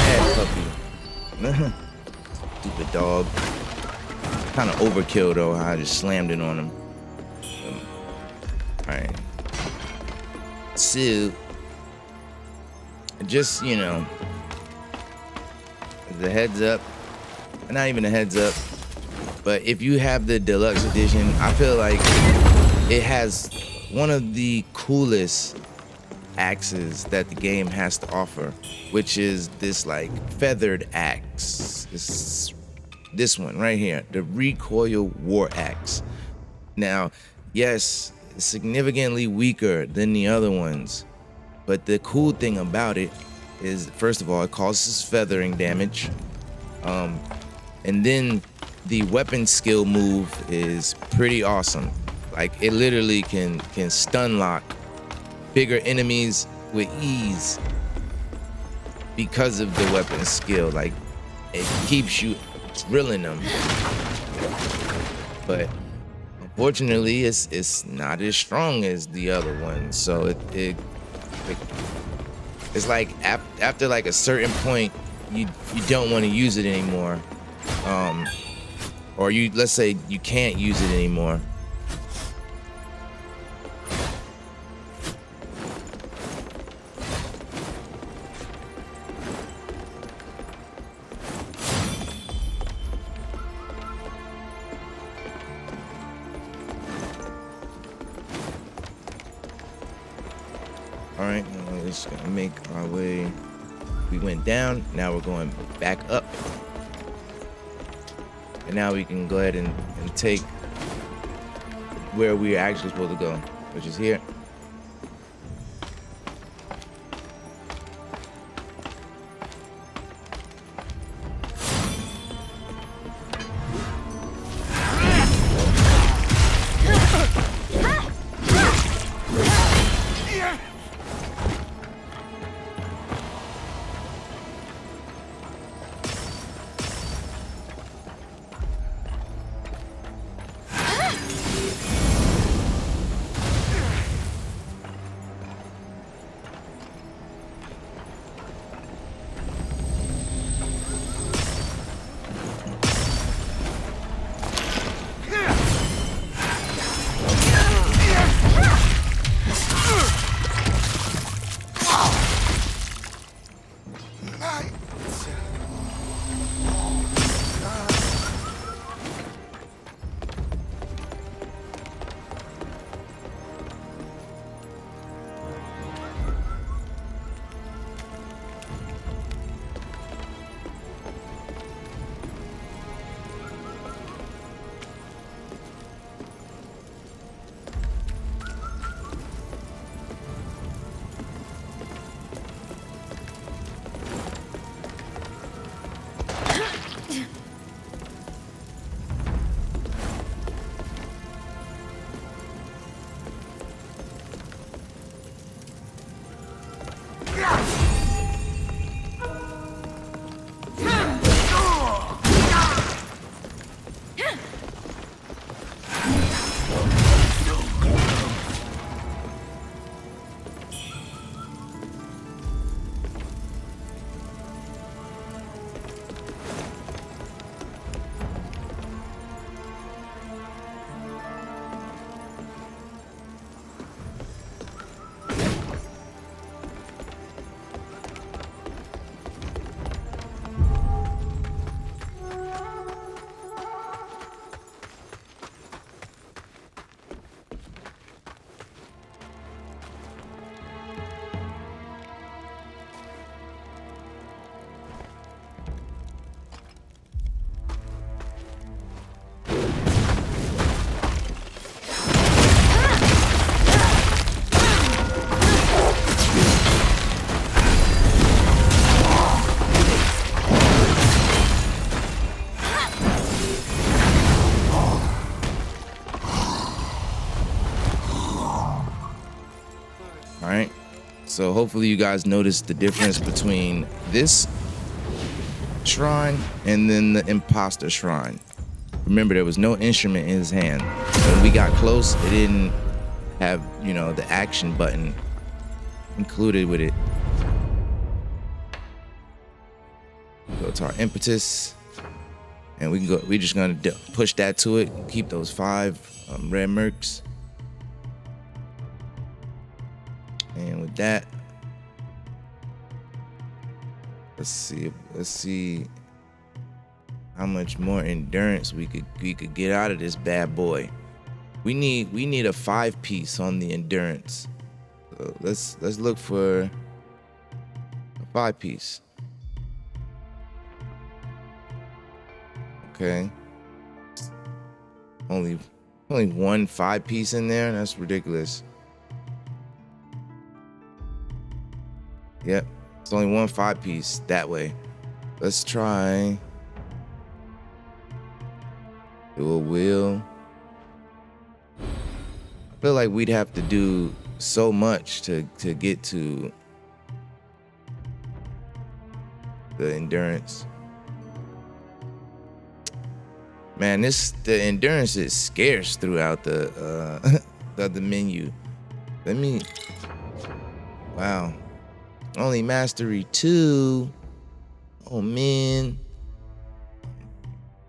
Bad puppy. Stupid dog. Kind of overkill though, how I just slammed it on him. Alright. So, just, you know, the heads up, not even a heads up, but if you have the deluxe edition, I feel like it has one of the coolest axes that the game has to offer, which is this like feathered axe. This one right here, the recoil war axe. Now, yes, it's significantly weaker than the other ones, but the cool thing about it is, first of all, it causes feathering damage, and then the weapon skill move is pretty awesome. Like, it literally can stun lock bigger enemies with ease because of the weapon skill. Like, it keeps you drilling them, but unfortunately it's not as strong as the other one. So it's like after like a certain point you don't want to use it anymore, or let's say you can't use it anymore. Alright, we're just gonna make our way. We went down, now we're going back up. And now we can go ahead and take where we're actually supposed to go, which is here. So hopefully you guys noticed the difference between this shrine and then the imposter shrine. Remember, there was no instrument in his hand. When we got close, it didn't have, you know, the action button included with it. Go to our impetus, and we can go. We're just gonna push that to it. Keep those 5 red mercs, and with that, let's see how much more endurance we could get out of this bad boy. We need a 5-piece on the endurance. So let's look for a 5-piece. Okay. Only one 5-piece in there? That's ridiculous. Yep. It's only one 5-piece that way. Let's try do a wheel. I feel like we'd have to do so much to get to the endurance. Man, the endurance is scarce throughout the menu. Wow. Only mastery 2. Oh man.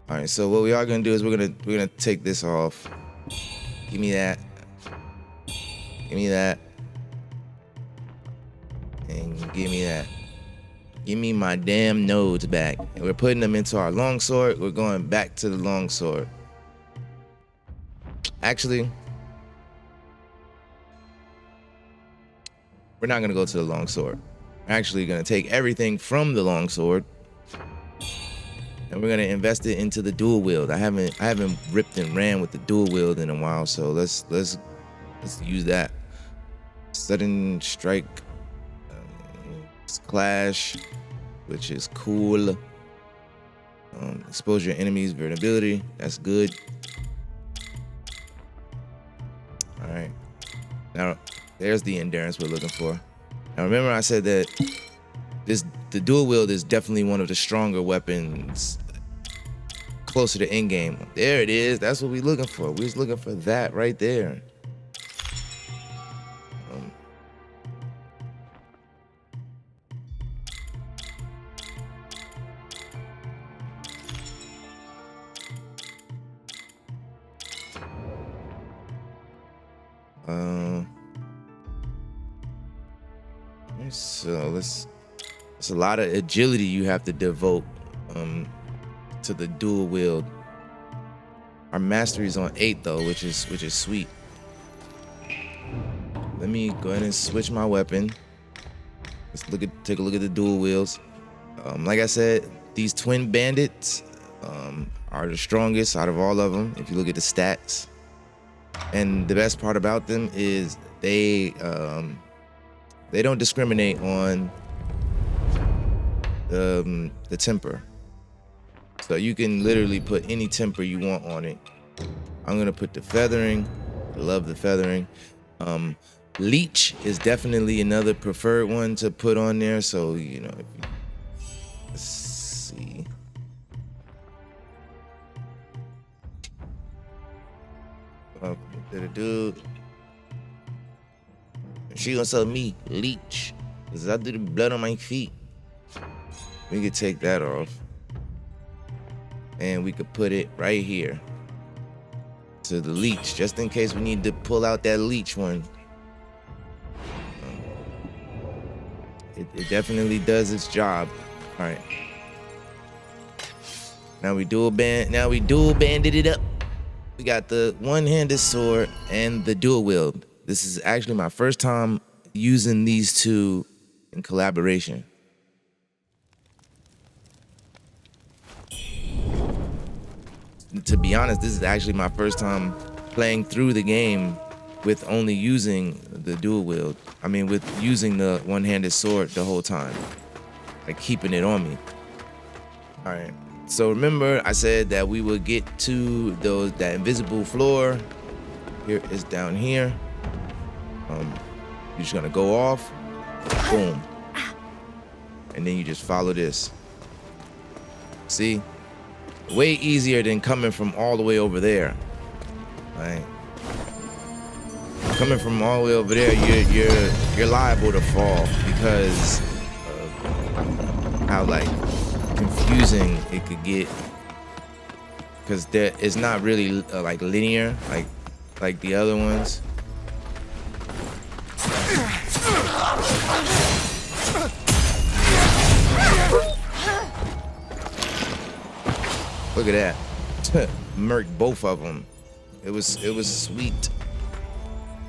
All right, so what we are gonna do is we're gonna take this off. Give me that. Give me that. And give me that. Give me my damn nodes back. And we're putting them into our longsword. We're going back to the longsword. Actually, we're not gonna go to the longsword. We're actually gonna take everything from the longsword and we're gonna invest it into the dual wield. I haven't ripped and ran with the dual wield in a while, so let's use that. Sudden strike, clash, which is cool. Expose your enemy's vulnerability. That's good. All right. Now there's the endurance we're looking for. Now remember, I said that the dual wield is definitely one of the stronger weapons closer to end game. There it is. That's what we're looking for. We're just looking for that right there. So it's a lot of agility you have to devote to the dual wield. Our mastery is on 8 though, which is sweet. Let me go ahead and switch my weapon. Let's take a look at the dual wields. Like I said, these twin bandits are the strongest out of all of them if you look at the stats. And the best part about them is they don't discriminate on the temper. So you can literally put any temper you want on it. I'm gonna put the feathering. I love the feathering. Leech is definitely another preferred one to put on there. So, you know, let's see. The dude. She gonna sell me leech, cause I do the blood on my feet. We could take that off, and we could put it right here to the leech, just in case we need to pull out that leech one. It definitely does its job. All right. Now we dual banded it up. We got the one-handed sword and the dual wield. This is actually my first time using these two in collaboration. To be honest, this is actually my first time playing through the game with only using the dual wield. I mean, with using the one-handed sword the whole time, like keeping it on me. All right. So remember, I said that we would get to that invisible floor. Here is down here. You're just gonna go off, Boom. And then you just follow this. See? Way easier than coming from all the way over there. Right? Coming from all the way over there, you're liable to fall because of how like confusing it could get. Because there it's not really like linear like the other ones. Look at that. Murked both of them. It was sweet.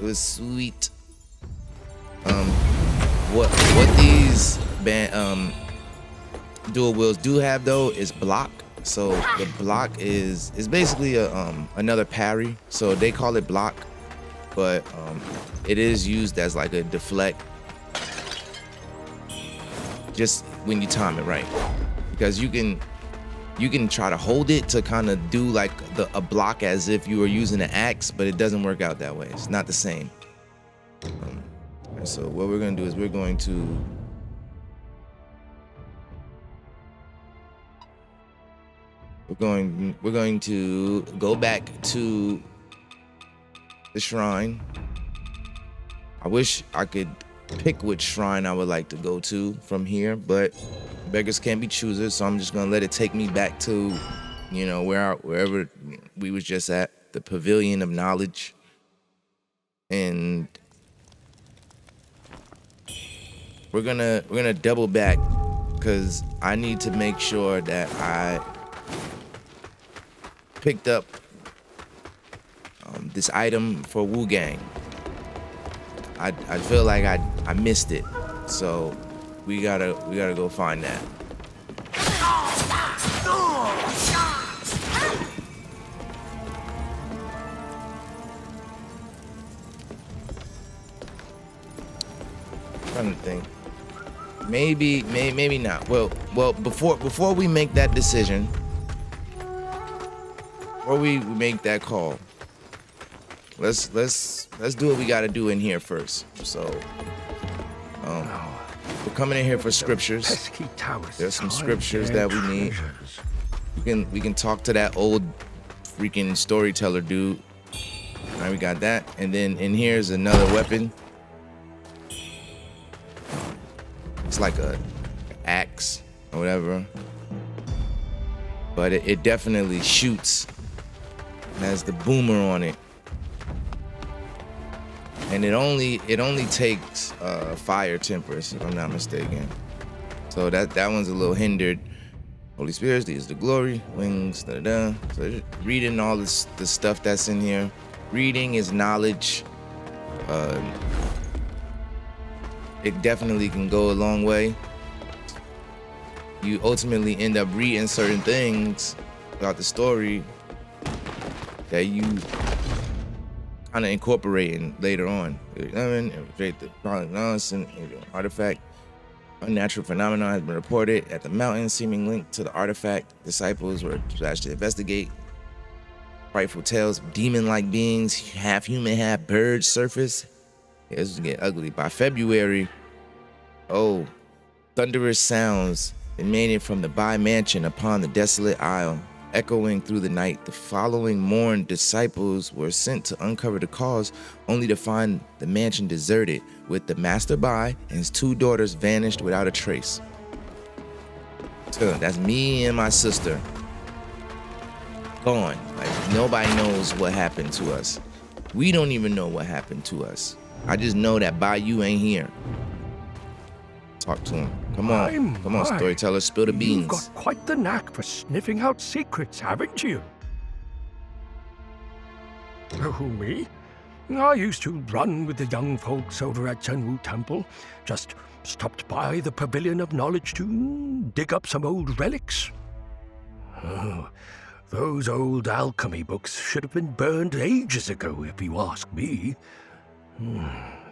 It was sweet. What these dual wields do have though is block. So the block is basically another parry. So they call it block, but it is used as like a deflect. Just when you time it right, because you can try to hold it to kind of do like a block as if you were using an axe, but it doesn't work out that way. It's not the same. So what we're gonna do is we're going to go back to the shrine. I wish I could pick which shrine I would like to go to from here, but beggars can't be choosers, so I'm just gonna let it take me back to, you know, wherever we was just at, the Pavilion of Knowledge. And we're gonna double back because I need to make sure that I picked up this item for Wu Gang. I feel like I missed it, so we gotta go find that. Trying to think. Maybe not. Well, before we make that decision, before we make that call, let's do what we gotta do in here first. So, we're coming in here for scriptures. There's some scriptures that we need. We can talk to that old freaking storyteller dude. All right, we got that, and then in here's another weapon. It's like a axe or whatever, but it definitely shoots. It has the boomer on it, and it only takes fire Temperance, if I'm not mistaken. So that one's a little hindered. Holy Spirit, these the glory wings. So just reading all the stuff that's in here. Reading is knowledge. It definitely can go a long way. You ultimately end up reading certain things about the story that you kind of incorporating later on. The Protagonist artifact. Unnatural phenomenon has been reported at the mountain, seeming linked to the artifact. Disciples were dispatched to investigate. Frightful tales of demon-like beings, half human, half bird, surface. Yeah, this is getting ugly. By February, thunderous sounds emanated from the Bai mansion upon the desolate isle, echoing through the night. The following morn, disciples were sent to uncover the cause, only to find the mansion deserted, with the master Bai and his 2 daughters vanished without a trace. So that's me and my sister. Gone. Like, nobody knows what happened to us. We don't even know what happened to us. I just know that Bayou ain't here. Talk to him. Come on, storyteller, spill the beans. You've got quite the knack for sniffing out secrets, haven't you? Who, me? I used to run with the young folks over at Zhenwu Temple. Just stopped by the Pavilion of Knowledge to dig up some old relics. Oh, those old alchemy books should have been burned ages ago, if you ask me.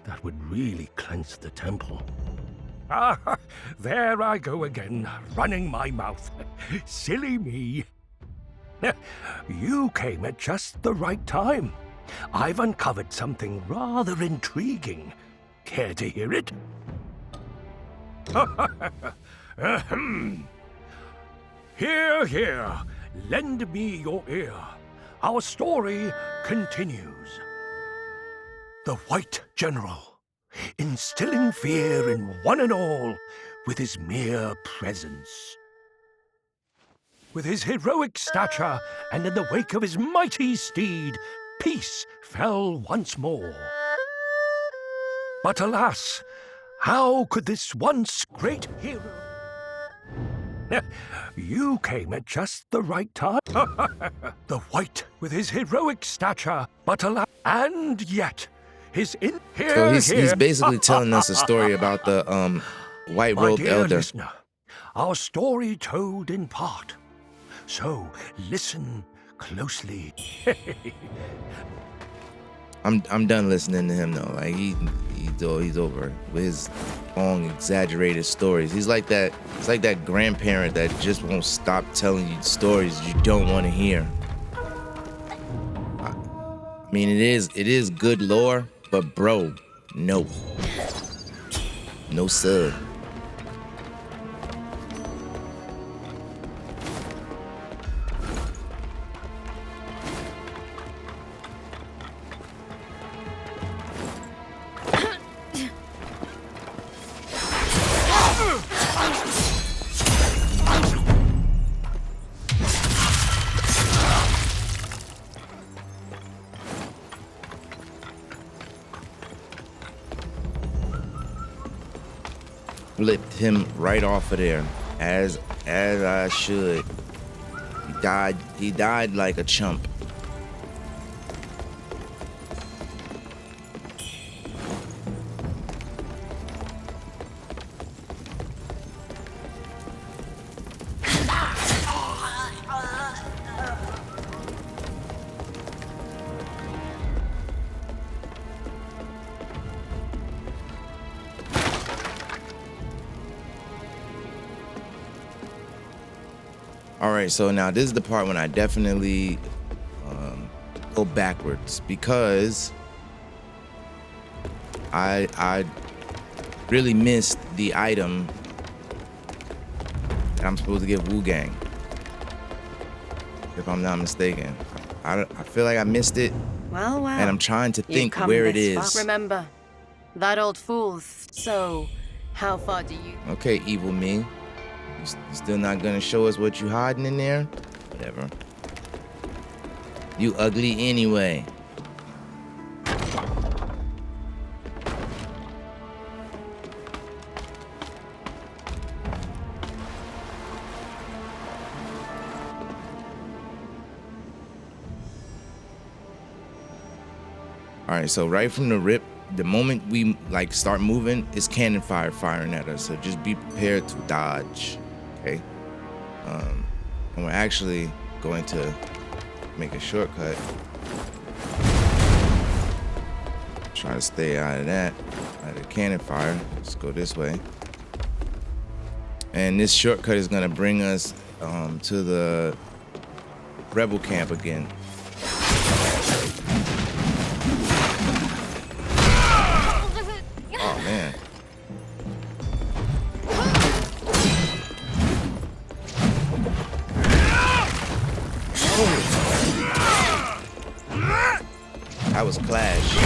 That would really cleanse the temple. Ah, there I go again, running my mouth. Silly me. You came at just the right time. I've uncovered something rather intriguing. Care to hear it? Ahem. Here, here, lend me your ear. Our story continues. The White General, instilling fear in one and all with his mere presence. With his heroic stature and in the wake of his mighty steed, peace fell once more. But alas, how could this once great hero... You came at just the right time. The White, with his heroic stature, but alas, and yet, his So he's basically telling us a story about the white-robed My dear elder. listener, our story told in part. So listen closely. I'm done listening to him though. Like he's over with his long exaggerated stories. He's like that. It's like that grandparent that just won't stop telling you stories you don't want to hear. I mean, it is good lore, but bro, no sir. Flipped him right off of there, as I should. He died like a chump. All right, so now this is the part when I definitely go backwards because I really missed the item that I'm supposed to give Wuchang, if I'm not mistaken. I feel like I missed it, Well, and I'm trying to think come where it this is. far. Remember, that old fool. So, how far do you... Okay, evil me. You still not gonna show us what you hiding in there? Whatever. You ugly anyway. All right, so right from the rip, the moment we like start moving, it's cannon fire firing at us. So just be prepared to dodge. Okay, and we're actually going to make a shortcut. Try to stay out of that, out of the cannon fire. Let's go this way. And this shortcut is gonna bring us to the rebel camp again. Oh man. That was Clash.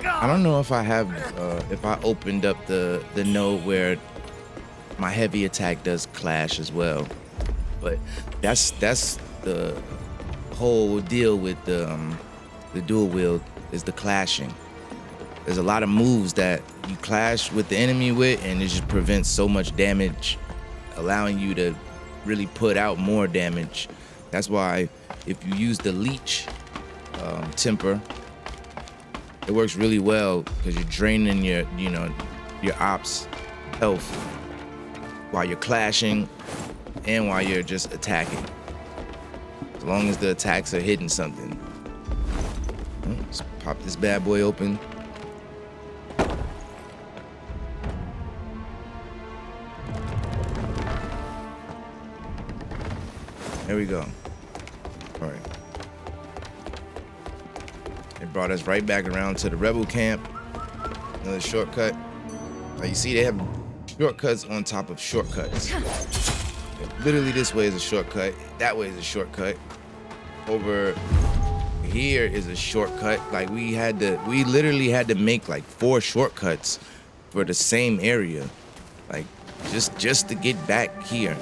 I don't know if I have, if I opened up the node where my heavy attack does clash as well, but that's the whole deal with the dual wield is the clashing. There's a lot of moves that you clash with the enemy with, and it just prevents so much damage, allowing you to really put out more damage. That's why if you use the leech temper, it works really well because you're draining your ops health while you're clashing and while you're just attacking. As long as the attacks are hitting something. Let's pop this bad boy open. There we go. All right. It brought us right back around to the rebel camp. Another shortcut. Now you see they have shortcuts on top of shortcuts. Literally this way is a shortcut. That way is a shortcut. Over here is a shortcut. Like we literally had to make like 4 shortcuts for the same area. Like just to get back here.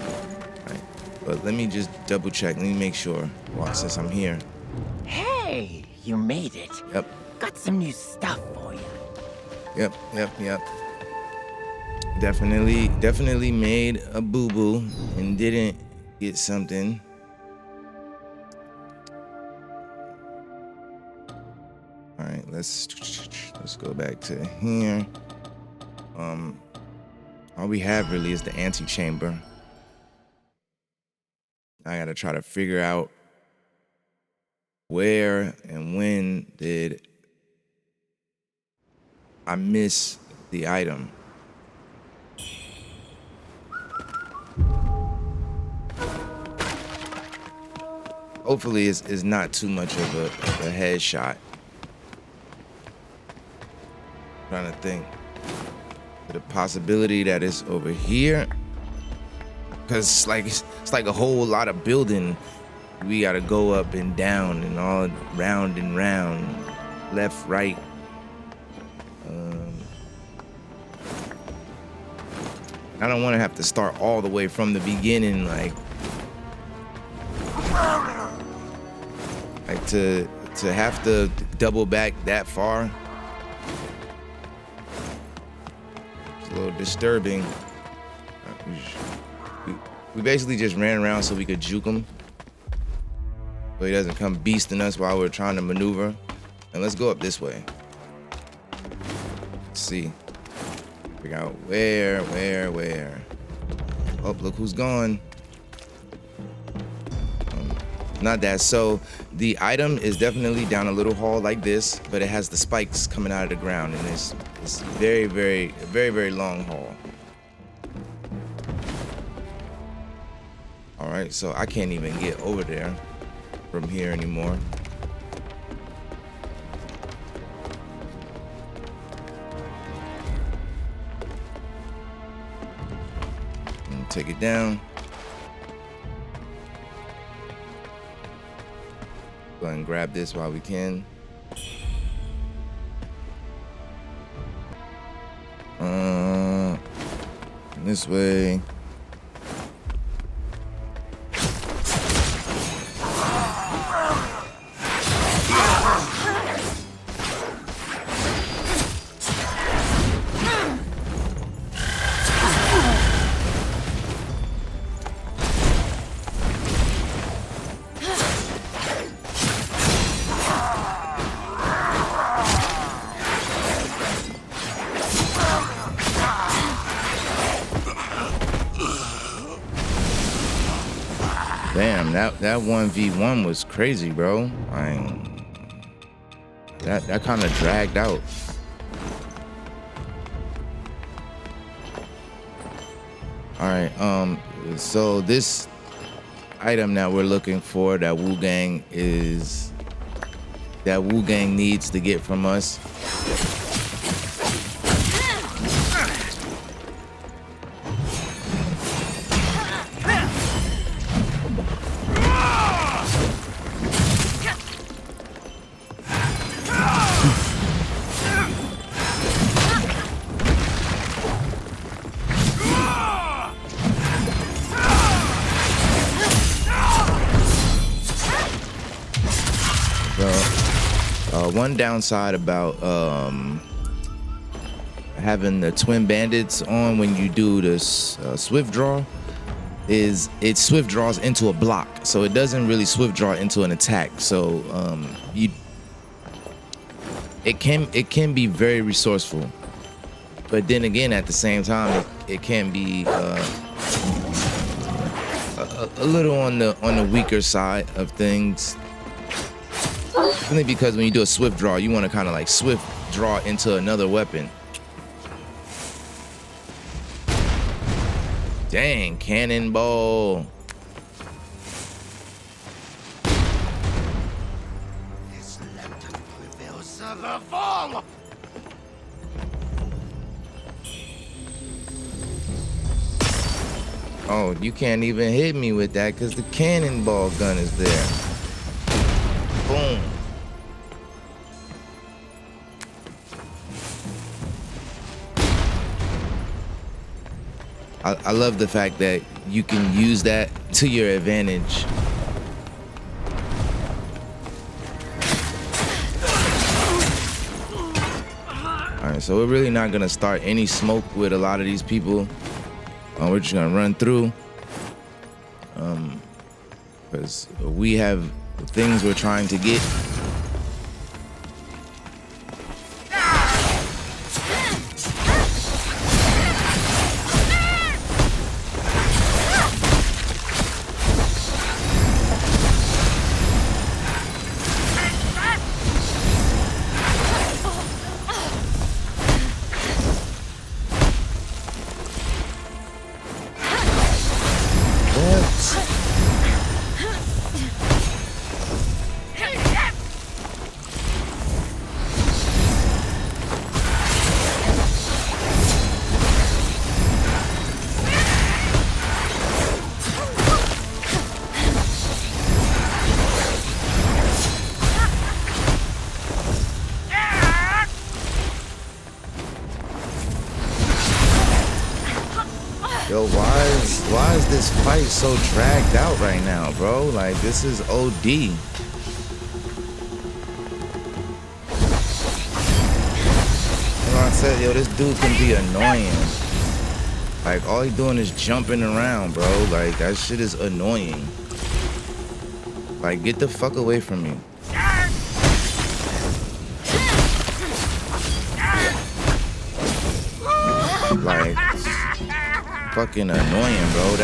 Right. But let me just double check. Let me make sure. Well, since I'm here. Hey, you made it. Yep. Got some new stuff for you. Yep. Definitely made a boo-boo and didn't get something. All right, let's go back to here. All we have really is the antechamber. I gotta try to figure out where and when did I miss the item. Hopefully it's not too much of a headshot. Trying to think. The possibility that it's over here. Cause it's like a whole lot of building. We gotta go up and down and all round and round. Left, right. I don't want to have to start all the way from the beginning, like to have to double back that far. It's a little disturbing. We basically just ran around so we could juke him, so he doesn't come beasting us while we're trying to maneuver. And let's go up this way. Let's see. Figure out where. Oh, look who's gone. Not that. So the item is definitely down a little hall like this, but it has the spikes coming out of the ground, and it's very long hall. All right, so I can't even get over there from here anymore. Take it down. Go ahead and grab this while we can. This way. Damn, that 1v1 was crazy, bro. That kind of dragged out. All right, so this item that we're looking for, that Wuchang needs to get from us. One downside about having the twin bandits on when you do this swift draw is it swift draws into a block, so it doesn't really swift draw into an attack. So it can be very resourceful, but then again at the same time it can be a little on the weaker side of things. Only because when you do a swift draw, you want to kind of like swift draw into another weapon. Dang, cannonball. the fall! Oh, you can't even hit me with that because the cannonball gun is there. Boom. I love the fact that you can use that to your advantage. Alright, so we're really not gonna start any smoke with a lot of these people. We're just gonna run through. Because we have things we're trying to get. Yo, why is this fight so dragged out right now, bro? Like, this is OD. You know what I said? Yo, this dude can be annoying. Like, all he doing is jumping around, bro. Like, that shit is annoying. Like, get the fuck away from me. Like, fucking annoying, bro.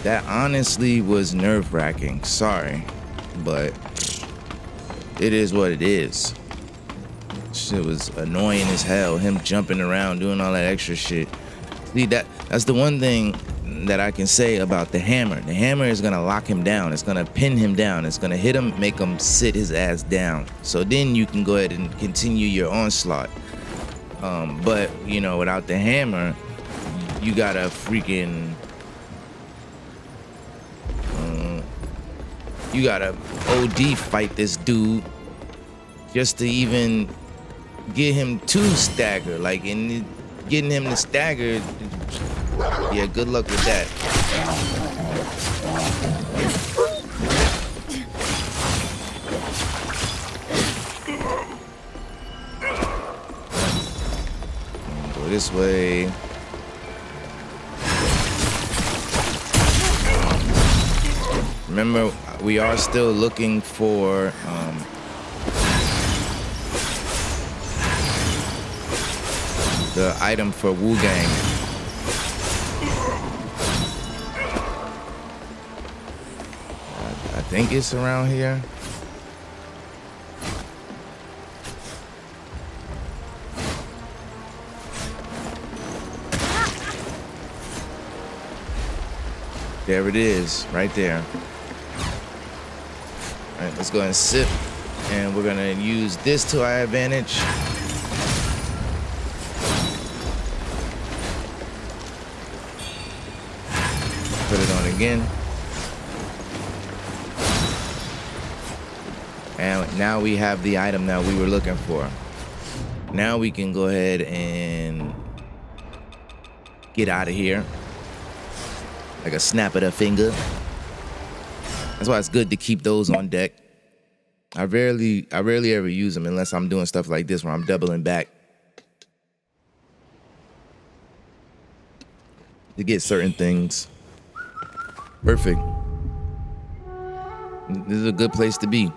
That honestly was nerve-wracking. Sorry, but it is what it is. Shit was annoying as hell. Him jumping around, doing all that extra shit. See, that's the one thing that I can say about the hammer. The hammer is gonna lock him down. It's gonna pin him down. It's gonna hit him, make him sit his ass down. So then you can go ahead and continue your onslaught. But you know, without the hammer, you gotta freaking you gotta OD fight this dude just to even get him to stagger. Like, in getting him to stagger, yeah, good luck with that. Go this way. Remember, we are still looking for the item for Wuchang. I think it's around here. There it is, right there. All right, let's go ahead and sip, and we're gonna use this to our advantage. Put it on again. And now we have the item that we were looking for. Now we can go ahead and get out of here. Like a snap of the finger. That's why it's good to keep those on deck. I rarely ever use them unless I'm doing stuff like this where I'm doubling back to get certain things. Perfect. This is a good place to be.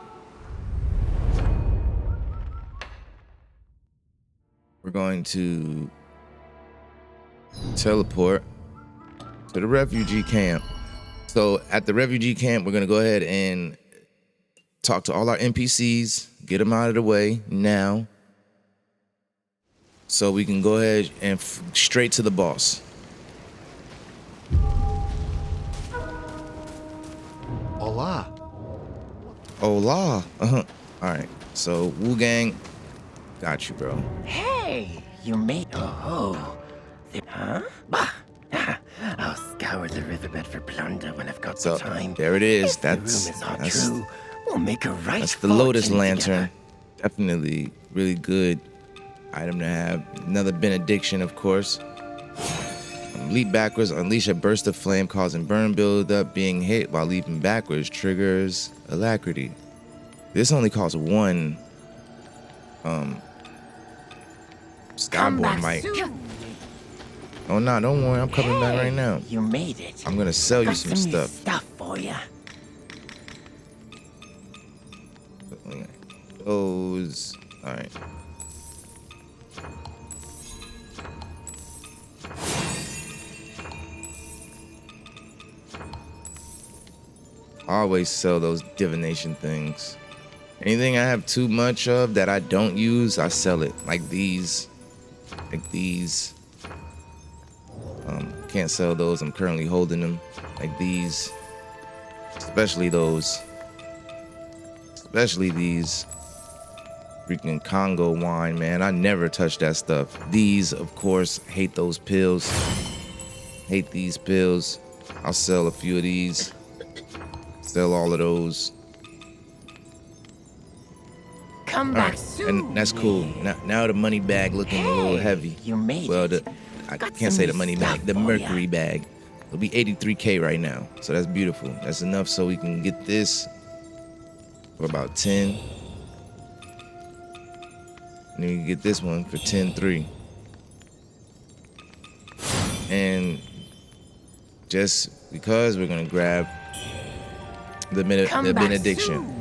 We're going to teleport to the refugee camp. So at the refugee camp, we're gonna go ahead and talk to all our NPCs, get them out of the way now, so we can go ahead and straight to the boss. Hola. Hola. All right. So Wuchang, Got you, bro. Hey, you made. Oh, huh? Bah! I'll scour the riverbed for plunder when I've got So the time. there it is. If That's the room is all that's true, we'll make a right. that's the Lotus fortune Lantern. together. Definitely really good item to have. Another benediction, of course. Leap backwards, unleash a burst of flame causing burn build-up. Being hit while leaping backwards triggers alacrity. This only costs one Skyborn might. Oh no, don't worry, I'm coming back right now. You made it. I'm gonna sell you Got some new stuff. stuff for you. Those. Alright. I always sell those divination things. Anything I have too much of that I don't use, I sell it. Like these. Like these. Can't sell those. I'm currently holding them. Like these. Especially those. Especially these. Freaking Congo wine, man. I never touch that stuff. These, of course, hate those pills. Hate these pills. I'll sell a few of these. Sell all of those. Come All back right, soon. and that's cool. Now the money bag looking a little heavy. You made Well, it. I Got can't some say the new money stuff bag, the for ya. mercury bag. It'll be 83K right now, so that's beautiful. That's enough so we can get this for about 10. And then we can get this one for 10.3. And just because we're gonna grab the Come back benediction. soon.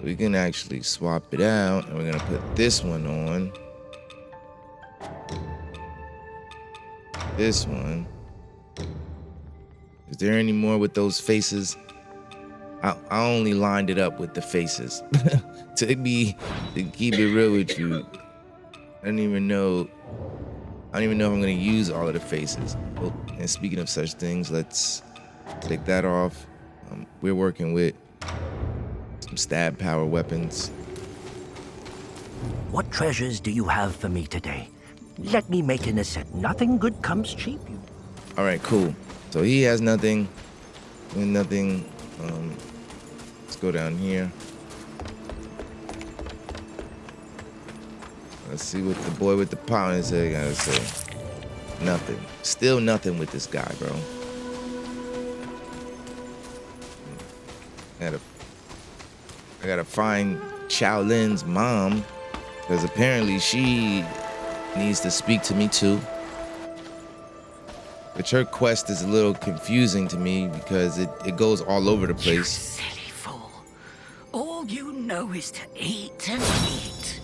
We can actually swap it out, and we're gonna put this one on. This one. Is there any more with those faces? I only lined it up with the faces. to keep it real with you, I don't even know if I'm gonna use all of the faces. Oh, and speaking of such things, let's take that off. We're working with some stab power weapons. What treasures do you have for me today? Let me make an ascent. Nothing good comes cheap. All right, cool. So he has nothing. And nothing. Let's go down here. Let's see what the boy with the power in his head gotta say. Nothing. Still nothing with this guy, bro. I gotta find Chow Lin's mom, because apparently she needs to speak to me too. Which her quest is a little confusing to me because it goes all over the You place. silly fool. All you know is to eat and eat.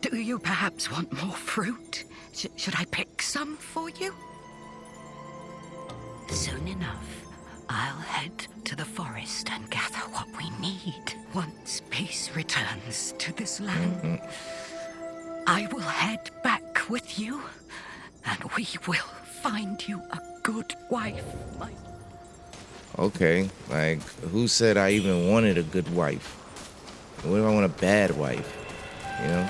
Do you perhaps want more fruit? Should I pick some for you? Soon enough, I'll head to the forest and gather what we need. Once peace returns to this land, I will head back with you, and we will find you a good wife, my... Okay, like who said I even wanted a good wife? What if I want a bad wife? You know?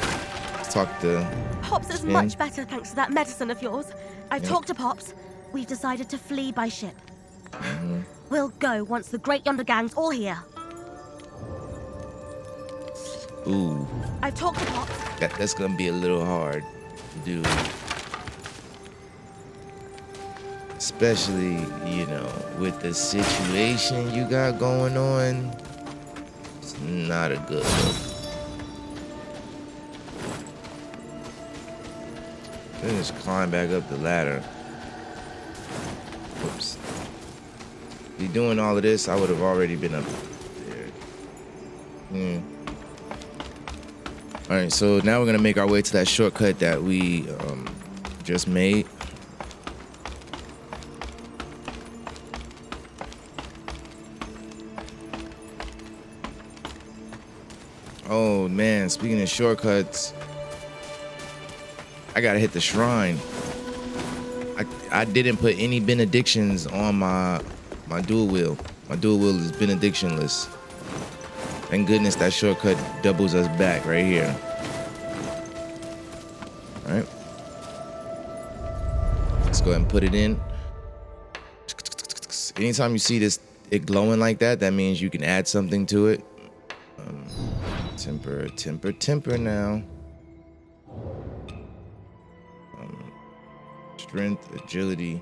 Let's talk to Pops is Finn. much better thanks to that medicine of yours. I've talked to Pops. We've decided to flee by ship. We'll go once the Great Yonder Gang's all here. Ooh, I've talked to Pops. that's gonna be a little hard to do. Especially, you know, with the situation you got going on. It's not a good look. Then just climb back up the ladder. Oops. Be doing all of this, I would have already been up there. All right, so now we're gonna make our way to that shortcut that we just made. Oh man, speaking of shortcuts, I gotta hit the shrine. I didn't put any benedictions on my my dual wheel. My dual wheel is benedictionless. Thank goodness that shortcut doubles us back right here. All right. Let's go ahead and put it in. Anytime you see this, it glowing like that, that means you can add something to it. Temper now. Strength, agility.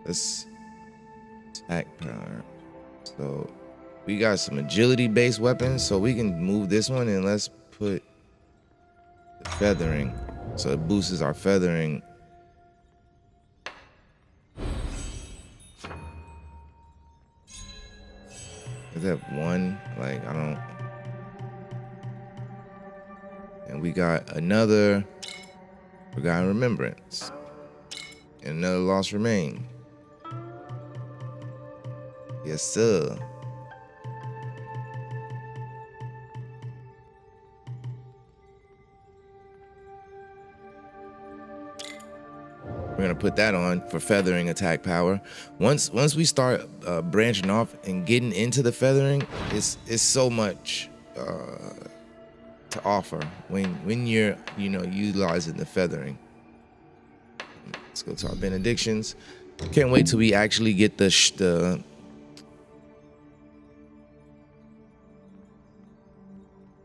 Let's attack power. So we got some agility based weapons, so we can move this one, and let's put the feathering. So it boosts our feathering. Is that one? Like, I don't. And we got another Forgotten Remembrance. And another Lost Remain. Yes, sir. We're gonna put that on for feathering attack power. Once we start branching off and getting into the feathering, it's so much to offer when you're utilizing the feathering. Let's go to our benedictions. Can't wait till we actually get the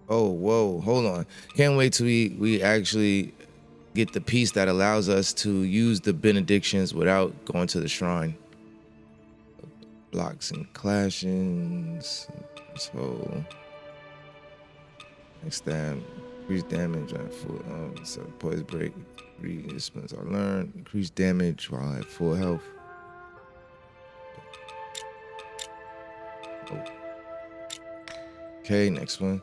oh, whoa, hold on. Can't wait till we actually get the piece that allows us to use the benedictions without going to the shrine. Blocks and clashings. So next time, increase damage on full. So poise break. 3 instruments are learned. Increase damage while at full health. Oh. Okay, next one.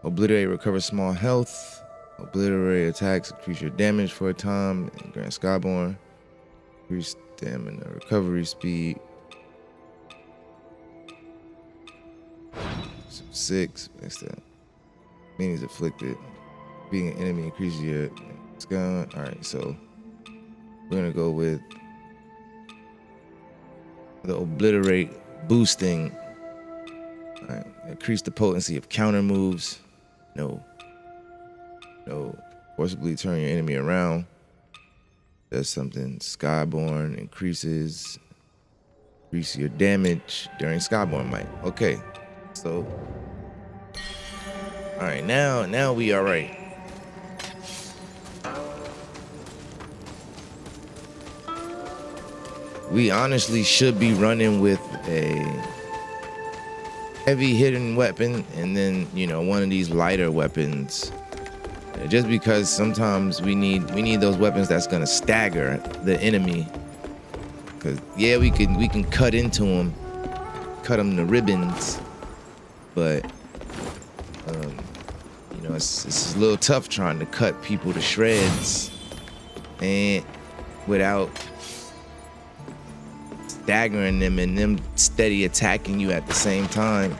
Obliterate, recover small health. Obliterate attacks, increase your damage for a time. And grant Skyborn. Increase stamina, recovery speed. 6. Next that. Meanings afflicted. Being an enemy increases your gun. Alright, so we're gonna go with the obliterate boosting. Alright, increase the potency of counter moves. No. Forcibly turn your enemy around. Does something. Skyborn increase your damage during Skyborn might. Okay, so all right, now we all right. We honestly should be running with a heavy hitting weapon and then one of these lighter weapons. Just because sometimes we need those weapons that's gonna stagger the enemy. Cause yeah, we can cut into them, cut them to ribbons, but it's a little tough trying to cut people to shreds and without staggering them and them steady attacking you at the same time.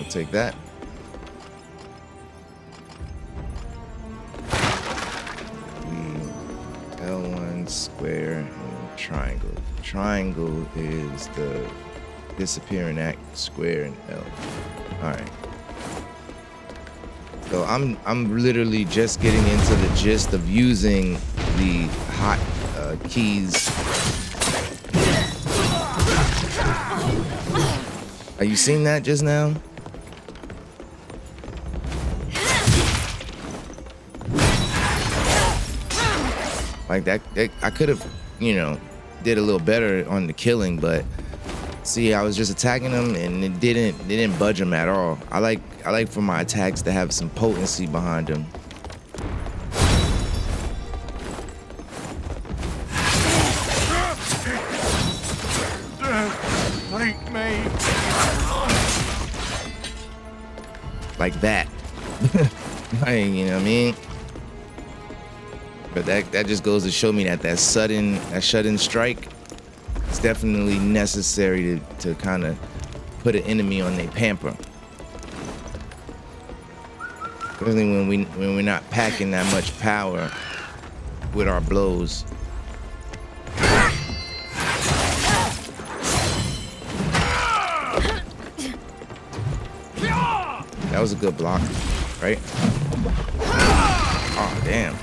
Take that. L1, square, and triangle. Triangle is the disappearing act, square and L. Alright. So I'm literally just getting into the gist of using the hot keys. Are you seeing that just now? Like that I could have, did a little better on the killing, but see, I was just attacking them and it didn't budge them at all. I like for my attacks to have some potency behind them. Like that. You know what I mean? But that just goes to show me that shut-in strike is definitely necessary to kind of put an enemy on their pamper. Especially when we're not packing that much power with our blows. That was a good block, right? Oh, damn.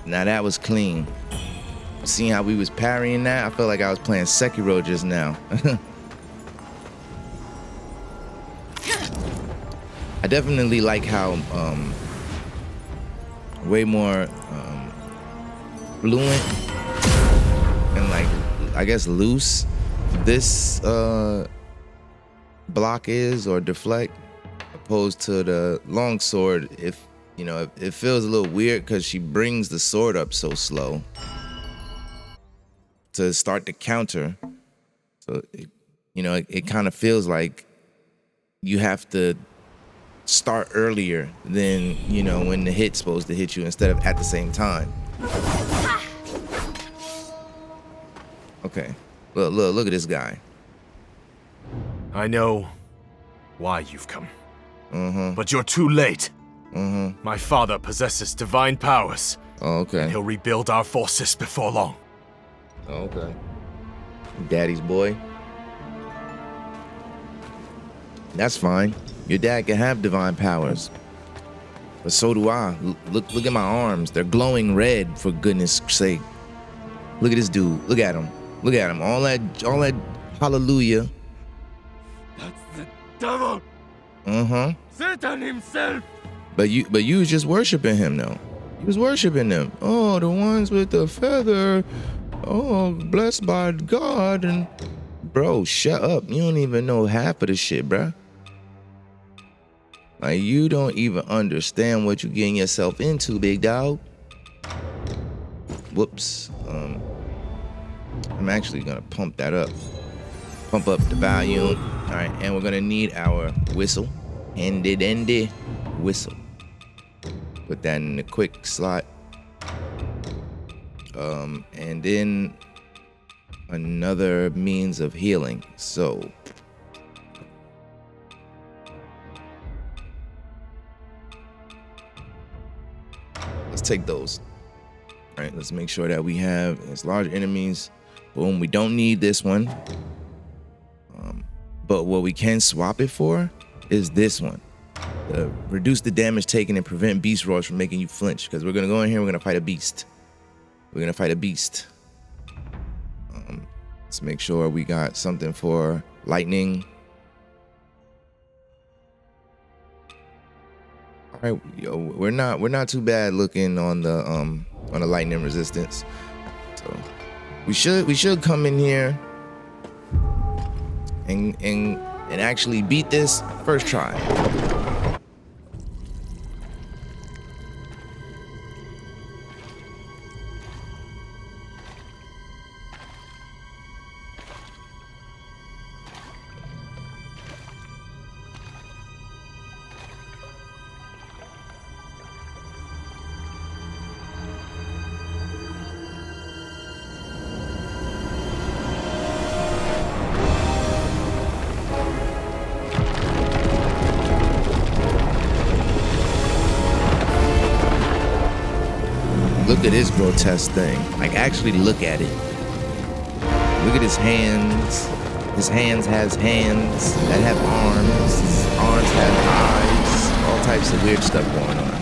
Now that was clean. Seeing how we was parrying that, I felt like I was playing Sekiro just now. I definitely like how way more fluent and like I guess loose this block is, or deflect, opposed to the longsword. If you know, it feels a little weird because she brings the sword up so slow to start the counter. So, it kind of feels like you have to start earlier than, when the hit's supposed to hit you instead of at the same time. Okay. Look at this guy. I know why you've come. But you're too late. My father possesses divine powers. Oh, okay. And he'll rebuild our forces before long. Oh, okay. Daddy's boy. That's fine. Your dad can have divine powers. But so do I. Look at my arms. They're glowing red, for goodness sake. Look at this dude. Look at him. Look at him. All that hallelujah. That's the devil. Satan himself. But you was just worshiping him though. You was worshiping them. Oh, the ones with the feather. Oh, blessed by God. And bro, shut up. You don't even know half of the shit, bruh. Like, you don't even understand what you're getting yourself into, big dog. Whoops. I'm actually gonna pump that up. Pump up the volume. All right, and we're gonna need our whistle. Handy whistle. Put that in the quick slot. And then another means of healing. So let's take those. All right, let's make sure that we have as large enemies. Boom, we don't need this one. But what we can swap it for is this one. Reduce the damage taken and prevent beast roars from making you flinch. Because we're gonna go in here, we're gonna fight a beast. We're gonna fight a beast. Let's make sure we got something for lightning. All right, we're not too bad looking on the lightning resistance. So we should come in here and actually beat this first try. Look at this grotesque thing. Like, actually look at it. Look at his hands. His hands has hands that have arms. His arms have eyes. All types of weird stuff going on.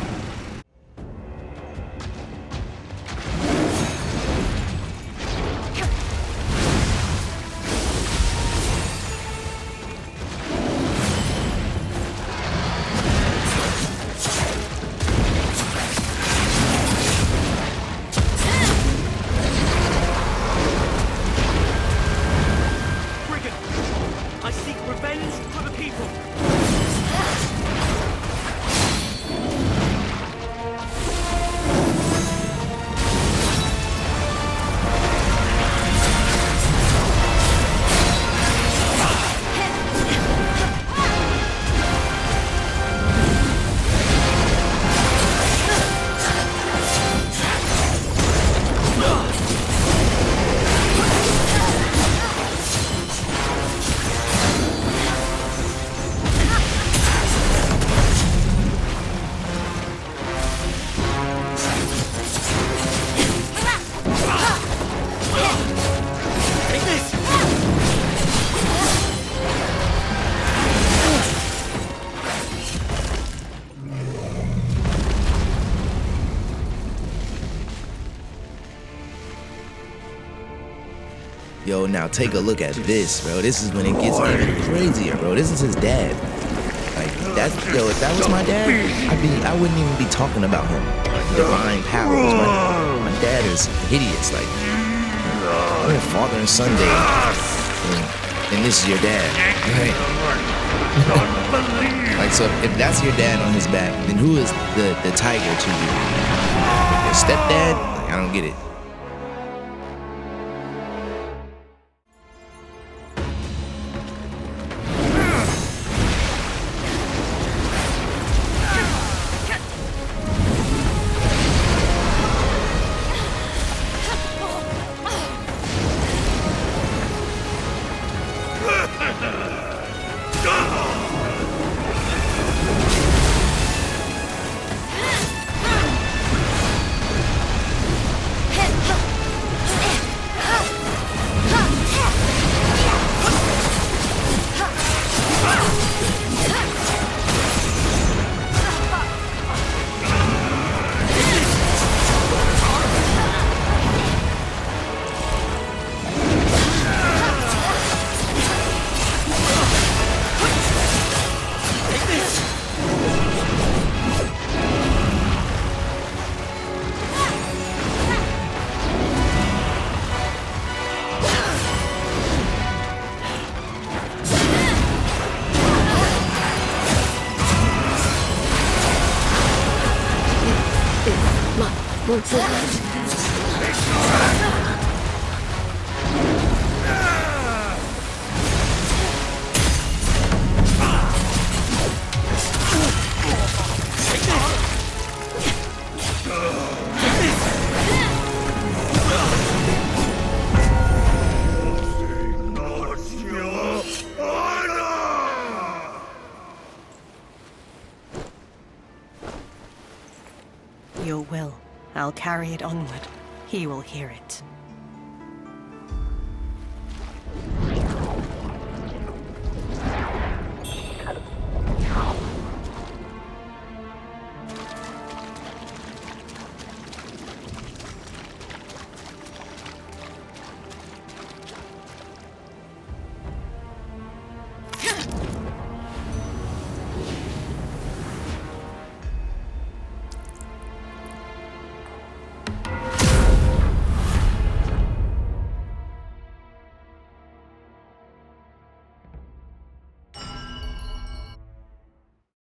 Yo, now take a look at this, bro. This is when it gets even crazier, bro. This is his dad. Like, that's, yo, if that was my dad, I wouldn't even be talking about him. Divine powers. My dad is hideous. Like, we're father and son day. And this is your dad. Right? Like, so if that's your dad on his back, then who is the tiger to you? Your stepdad? Like, I don't get it. Your will. I'll carry it onward. He will hear it.